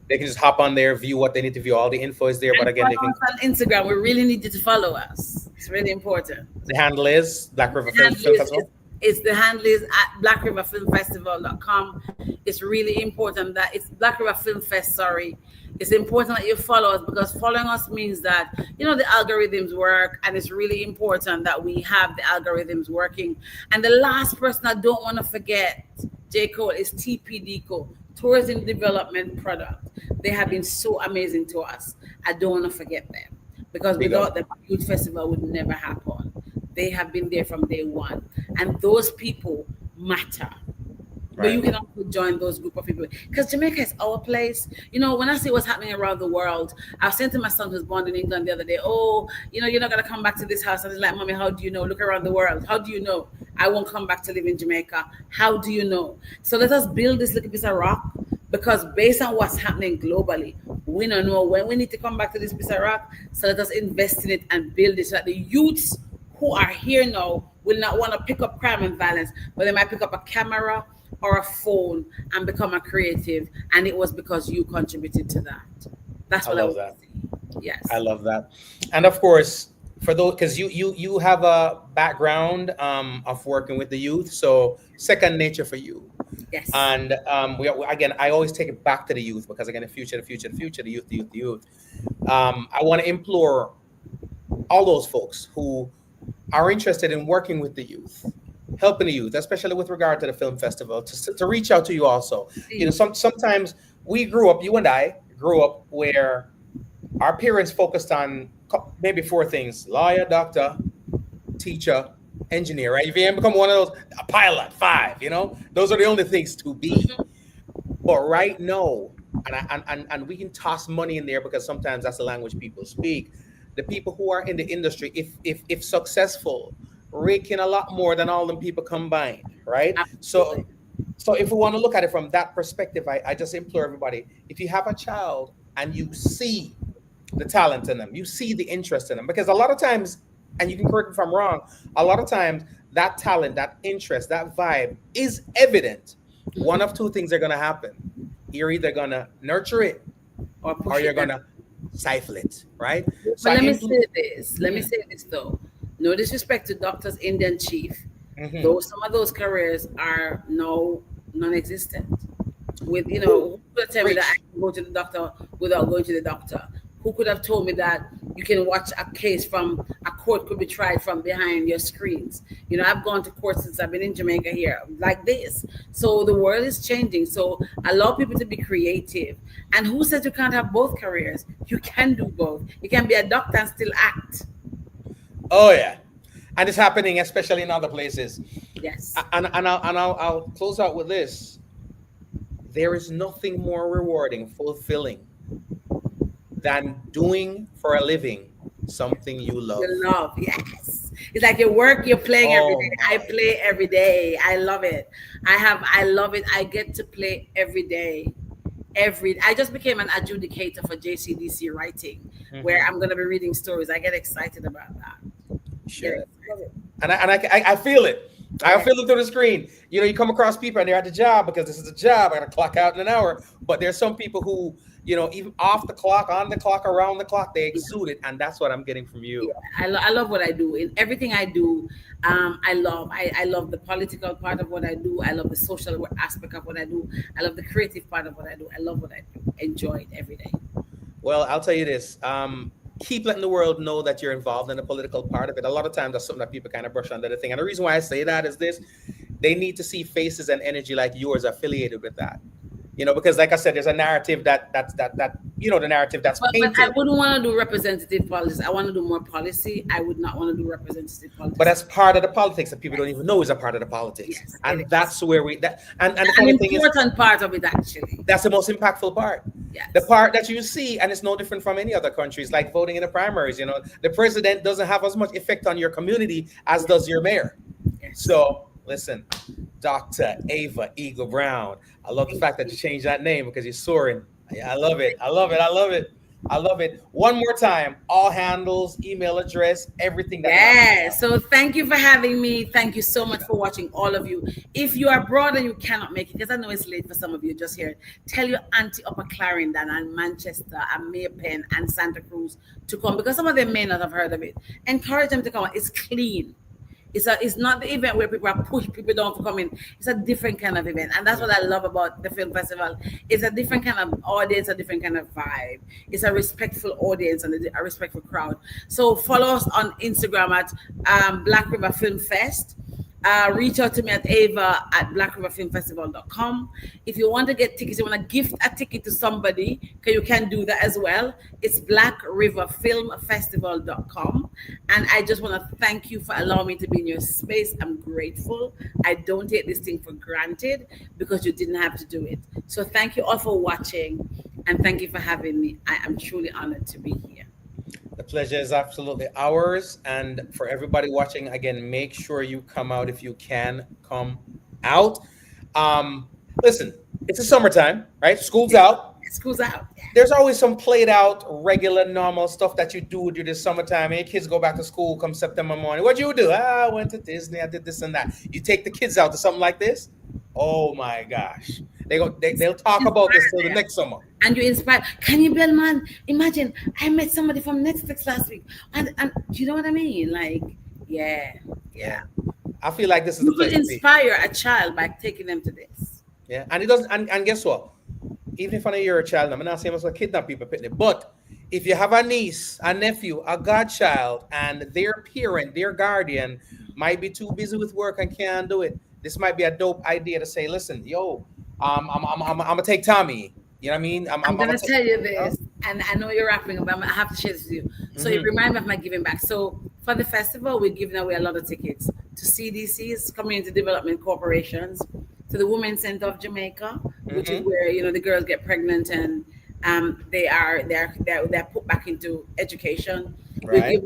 They can just hop on there, view what they need to view. All the info is there. But again, they can on Instagram. We really need you to follow us. It's really important. The handle is Black River Film Festival. The handle is at BlackRiverFilmFestival.com. It's really important that it's Black River Film Fest. Sorry. It's important that you follow us, because following us means that, the algorithms work, and it's really important that we have the algorithms working. And the last person I don't want to forget, J. Cole, is TPDCO, Tourism Development Product. They have been so amazing to us. I don't want to forget them, because without them, Youth Festival would never happen. They have been there from day one, and those people matter. But you can also join those group of people, because Jamaica is our place. When I see what's happening around the world, I was saying to my son who's born in England the other day, you're not going to come back to this house. And he's like, Mommy, how do you know? Look around the world. How do you know I won't come back to live in Jamaica? How do you know? So let us build this little piece of rock, because based on what's happening globally, we don't know when we need to come back to this piece of rock. So let us invest in it and build it so that the youths who are here now will not want to pick up crime and violence, but they might pick up a camera or a phone and become a creative, and it was because you contributed to that. That's what I love that. Yes, I love that. And of course, for those, because you have a background of working with the youth, so second nature for you. Yes. And I always take it back to the youth, because again, the future, the youth. I want to implore all those folks who are interested in working with the youth, helping the youth, especially with regard to the film festival, to reach out to you also. Sometimes you and I grew up where our parents focused on maybe four things: lawyer, doctor, teacher, engineer, right? If you become one of those, a pilot, 5, those are the only things to be. But right now, and we can toss money in there, because sometimes that's the language people speak. The people who are in the industry, if successful, raking a lot more than all them people combined, right? Absolutely. So if we want to look at it from that perspective, I just implore everybody, if you have a child and you see the talent in them, you see the interest in them, because a lot of times, and you can correct me if I'm wrong, a lot of times that talent, that interest, that vibe is evident. One of two things are going to happen. You're either going to nurture it or you're going to stifle it, right? But let me say this though. No disrespect to doctors, Indian chief. Though some of those careers are now non-existent. With who could tell me that I can go to the doctor without going to the doctor? Who could have told me that you can watch a case from a court could be tried from behind your screens? I've gone to court since I've been in Jamaica here, like this. So the world is changing. So allow people to be creative. And who said you can't have both careers? You can do both. You can be a doctor and still act. Oh yeah, and it's happening, especially in other places. Yes. And I'll close out with this. There is nothing more rewarding, fulfilling than doing for a living something you love. You love, yes. It's like your work, you're playing every day. I play every day. I love it. I love it. I get to play every day. I just became an adjudicator for JCDC writing, where I'm going to be reading stories. I get excited about that. Sure. And I feel it. I feel it through the screen. You know, you come across people and they're at the job because this is a job. I got to clock out in an hour. But there's some people who, you know, even off the clock, on the clock, around the clock, they exude it. And that's what I'm getting from you. Yeah, I love what I do. In everything I do, I love. I love the political part of what I do. I love the social aspect of what I do. I love the creative part of what I do. I love what I do. Enjoy it every day. Well, I'll tell you this. Keep letting the world know that you're involved in the political part of it. A lot of times that's something that people kind of brush under the thing. And the reason why I say that is this: they need to see faces and energy like yours affiliated with that. You know, because like I said, there's a narrative that you know, the narrative that's painted. But I wouldn't want to do representative politics. I want to do more policy. I would not want to do representative politics. But that's part of the politics that people don't even know is a part of the politics. Yes, and that's where we and the an funny thing is, important part of it actually. that's the most impactful part. Yes. The part that you see, and it's no different from any other countries, like voting in the primaries. You know, the president doesn't have as much effect on your community as does your mayor. Yes. So listen, Dr. Ava Eagle Brown. I love the fact that you changed that name because you're soaring. I love it. I love it. I love it. I love it. One more time, all handles, email address, everything. Yeah. So thank you for having me. Thank you so much for watching, all of you. If you are abroad and you cannot make it, because I know it's late for some of you just here, tell your auntie Upper Clarendon and Manchester and Mayor Penn and Santa Cruz to come, because some of them may not have heard of it. Encourage them to come. It's clean. It's not the event where people are push people down for coming. It's a different kind of event, and that's what I love about the film festival. It's a different kind of audience, a different kind of vibe. It's a respectful audience and a respectful crowd. So follow us on Instagram at Black River Film Fest. Reach out to me at Ava at blackriverfilmfestival.com. If you want to get tickets, you want to gift a ticket to somebody, because you can do that as well. It's blackriverfilmfestival.com. And I just want to thank you for allowing me to be in your space. I'm grateful. I don't take this thing for granted because you didn't have to do it. So thank you all for watching, and thank you for having me. I am truly honored to be here. The pleasure is absolutely ours. And for everybody watching, again, make sure you come out if you can come out. Listen, it's the summertime, right? School's out. School's out. There's always some played out, regular, normal stuff that you do during the summertime. And your kids go back to school come September morning. What do you do? I went to Disney. I did this and that. You take the kids out to something like this. Oh my gosh. They'll talk about this till the next summer. And you inspire. Can you build, man? Imagine I met somebody from Netflix last week, and do you know what I mean? Like, yeah. I feel like this is You the could place to be. inspire a child by taking them to this. Yeah, and it doesn't. And guess what? Even if I know you're a child, I'm not saying I'm going to kidnap people, but if you have a niece, a nephew, a godchild, and their parent, their guardian might be too busy with work and can't do it, this might be a dope idea to say, listen, yo, I'm gonna take Tommy. You know what I mean? I'm gonna tell you this, and I know you're wrapping up, but I have to share this with you. So it reminds me of my giving back. So for the festival, we're giving away a lot of tickets to CDCs, Community Development Corporations, to the Women's Center of Jamaica, which is where the girls get pregnant and they're put back into education. Right.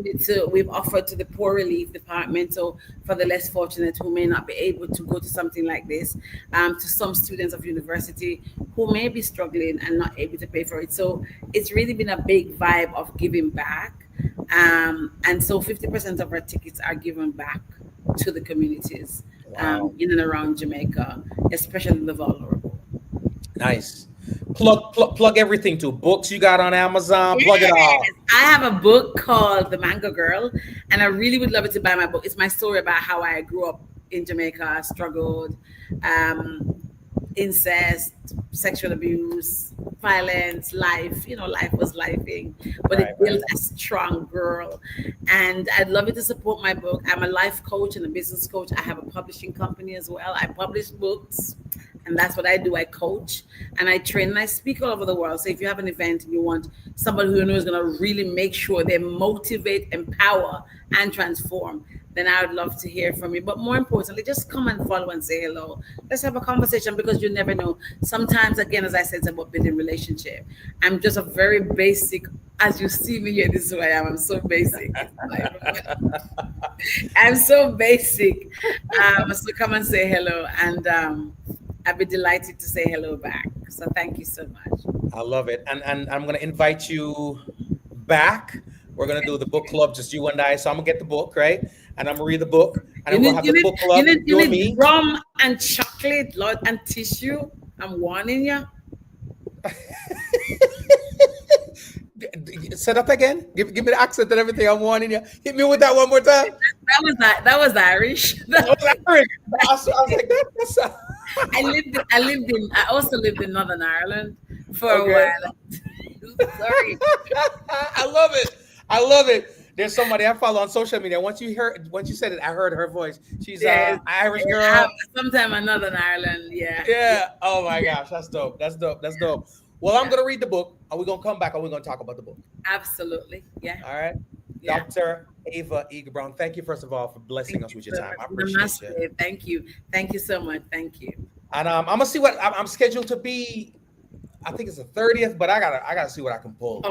We've offered to the Poor Relief Department, so for the less fortunate who may not be able to go to something like this, to some students of university who may be struggling and not able to pay for it. So it's really been a big vibe of giving back, and so 50% of our tickets are given back to the communities in and around Jamaica, especially the vulnerable. Nice. Plug everything to books you got on Amazon. Plug it all. I have a book called The Mango Girl, and I really would love it to buy my book. It's my story about how I grew up in Jamaica, struggled, incest, sexual abuse, violence, life. Life was lifing, but it built a strong girl. And I'd love you to support my book. I'm a life coach and a business coach. I have a publishing company as well. I publish books. And that's what I do. I coach and I train and I speak all over the world. So if you have an event and you want somebody who you know is going to really make sure they motivate, empower, and transform, then I would love to hear from you. But more importantly, just come and follow and say hello. Let's have a conversation, because you never know. Sometimes, again, as I said, it's about building relationship. I'm just a very basic, as you see me here, this is who I am. I'm so basic. I'm so basic. So come and say hello. And I'd be delighted to say hello back. So thank you so much. I love it. And I'm gonna invite you back. We're gonna do the book club, just you and I. So I'm gonna get the book, right? And I'm gonna read the book, and then we'll have the book club, you and me. Rum and chocolate, Lord, and tissue. I'm warning you. Say that again. Give me the accent and everything. I'm warning you. Hit me with that one more time. That was Irish. That was Irish. I was like, that's I also lived in Northern Ireland for a while. Sorry. I love it. I love it. There's somebody I follow on social media. Once you said it, I heard her voice. She's an Irish girl. Sometime in Northern Ireland, yeah. Yeah. Oh my gosh, that's dope. That's dope. That's dope. Well, I'm gonna read the book. Are we gonna come back? Or we're gonna talk about the book? Absolutely. Yeah. All right. Yeah. Dr. Ava Eager Brown, thank you first of all for blessing us with your time. I appreciate you. Thank you. Thank you so much. Thank you. And I'm gonna see what I'm scheduled to be. I think it's the 30th, but I gotta see what I can pull.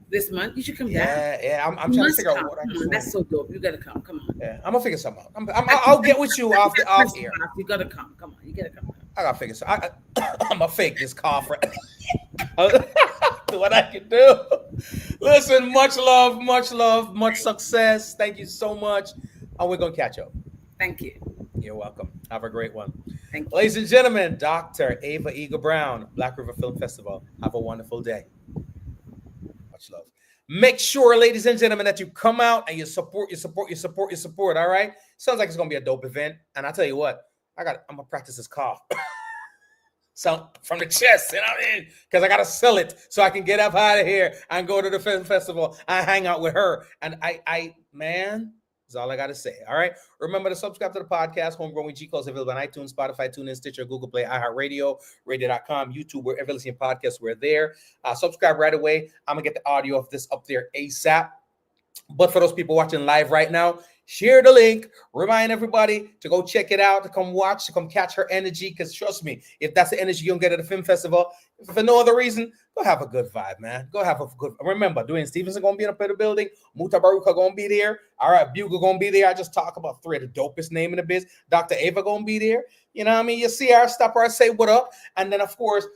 This month you should come down. Yeah. I'm trying to figure out what I can do. That's so dope. You gotta come. Come on. Yeah, I'm gonna figure something out. I'll get with you off here. You gotta come. Come on. You gotta come. I gotta figure something. I'm gonna fake this cough. What I can do. Listen, much love, much success. Thank you so much. And we're gonna catch up. Thank you. You're welcome. Have a great one. Thank you. Ladies and gentlemen, Dr. Ava Eager Brown, Black River Film Festival. Have a wonderful day. Much love. Make sure, ladies and gentlemen, that you come out and you support. All right. Sounds like it's gonna be a dope event. And I tell you what, I'm gonna practice this cough. So from the chest, you know what I mean? Because I gotta sell it so I can get up out of here and go to the film festival and hang out with her. And I man, that's all I gotta say. All right. Remember to subscribe to the podcast, Homegrown with G Codes, available on iTunes, Spotify, TuneIn, Stitcher, Google Play, iHeartRadio, Radio.com, YouTube, wherever you listen to podcasts, we're there. Subscribe right away. I'm gonna get the audio of this up there ASAP. But for those people watching live right now, share the link. Remind everybody to go check it out, to come watch, to come catch her energy. Because trust me, if that's the energy you're going to get at the film festival, if for no other reason, go have a good vibe, man. Go have a good. Remember, Dwayne Stevenson going to be up in the building. Muta Baruka going to be there. All right, Bugle going to be there. I just talk about three of the dopest name in the biz. Dr. Ava going to be there. You know what I mean? You see her, stop her, say what up. And then, of course,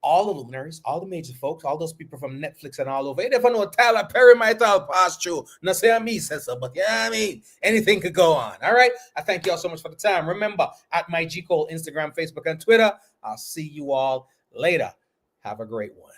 all the luminaries, all the major folks, all those people from Netflix and all over. You never know, Tyler Perry might all pass through. Not say me says so, but yeah, I mean, anything could go on. All right. I thank you all so much for the time. Remember, at my G Cole, Instagram, Facebook, and Twitter. I'll see you all later. Have a great one.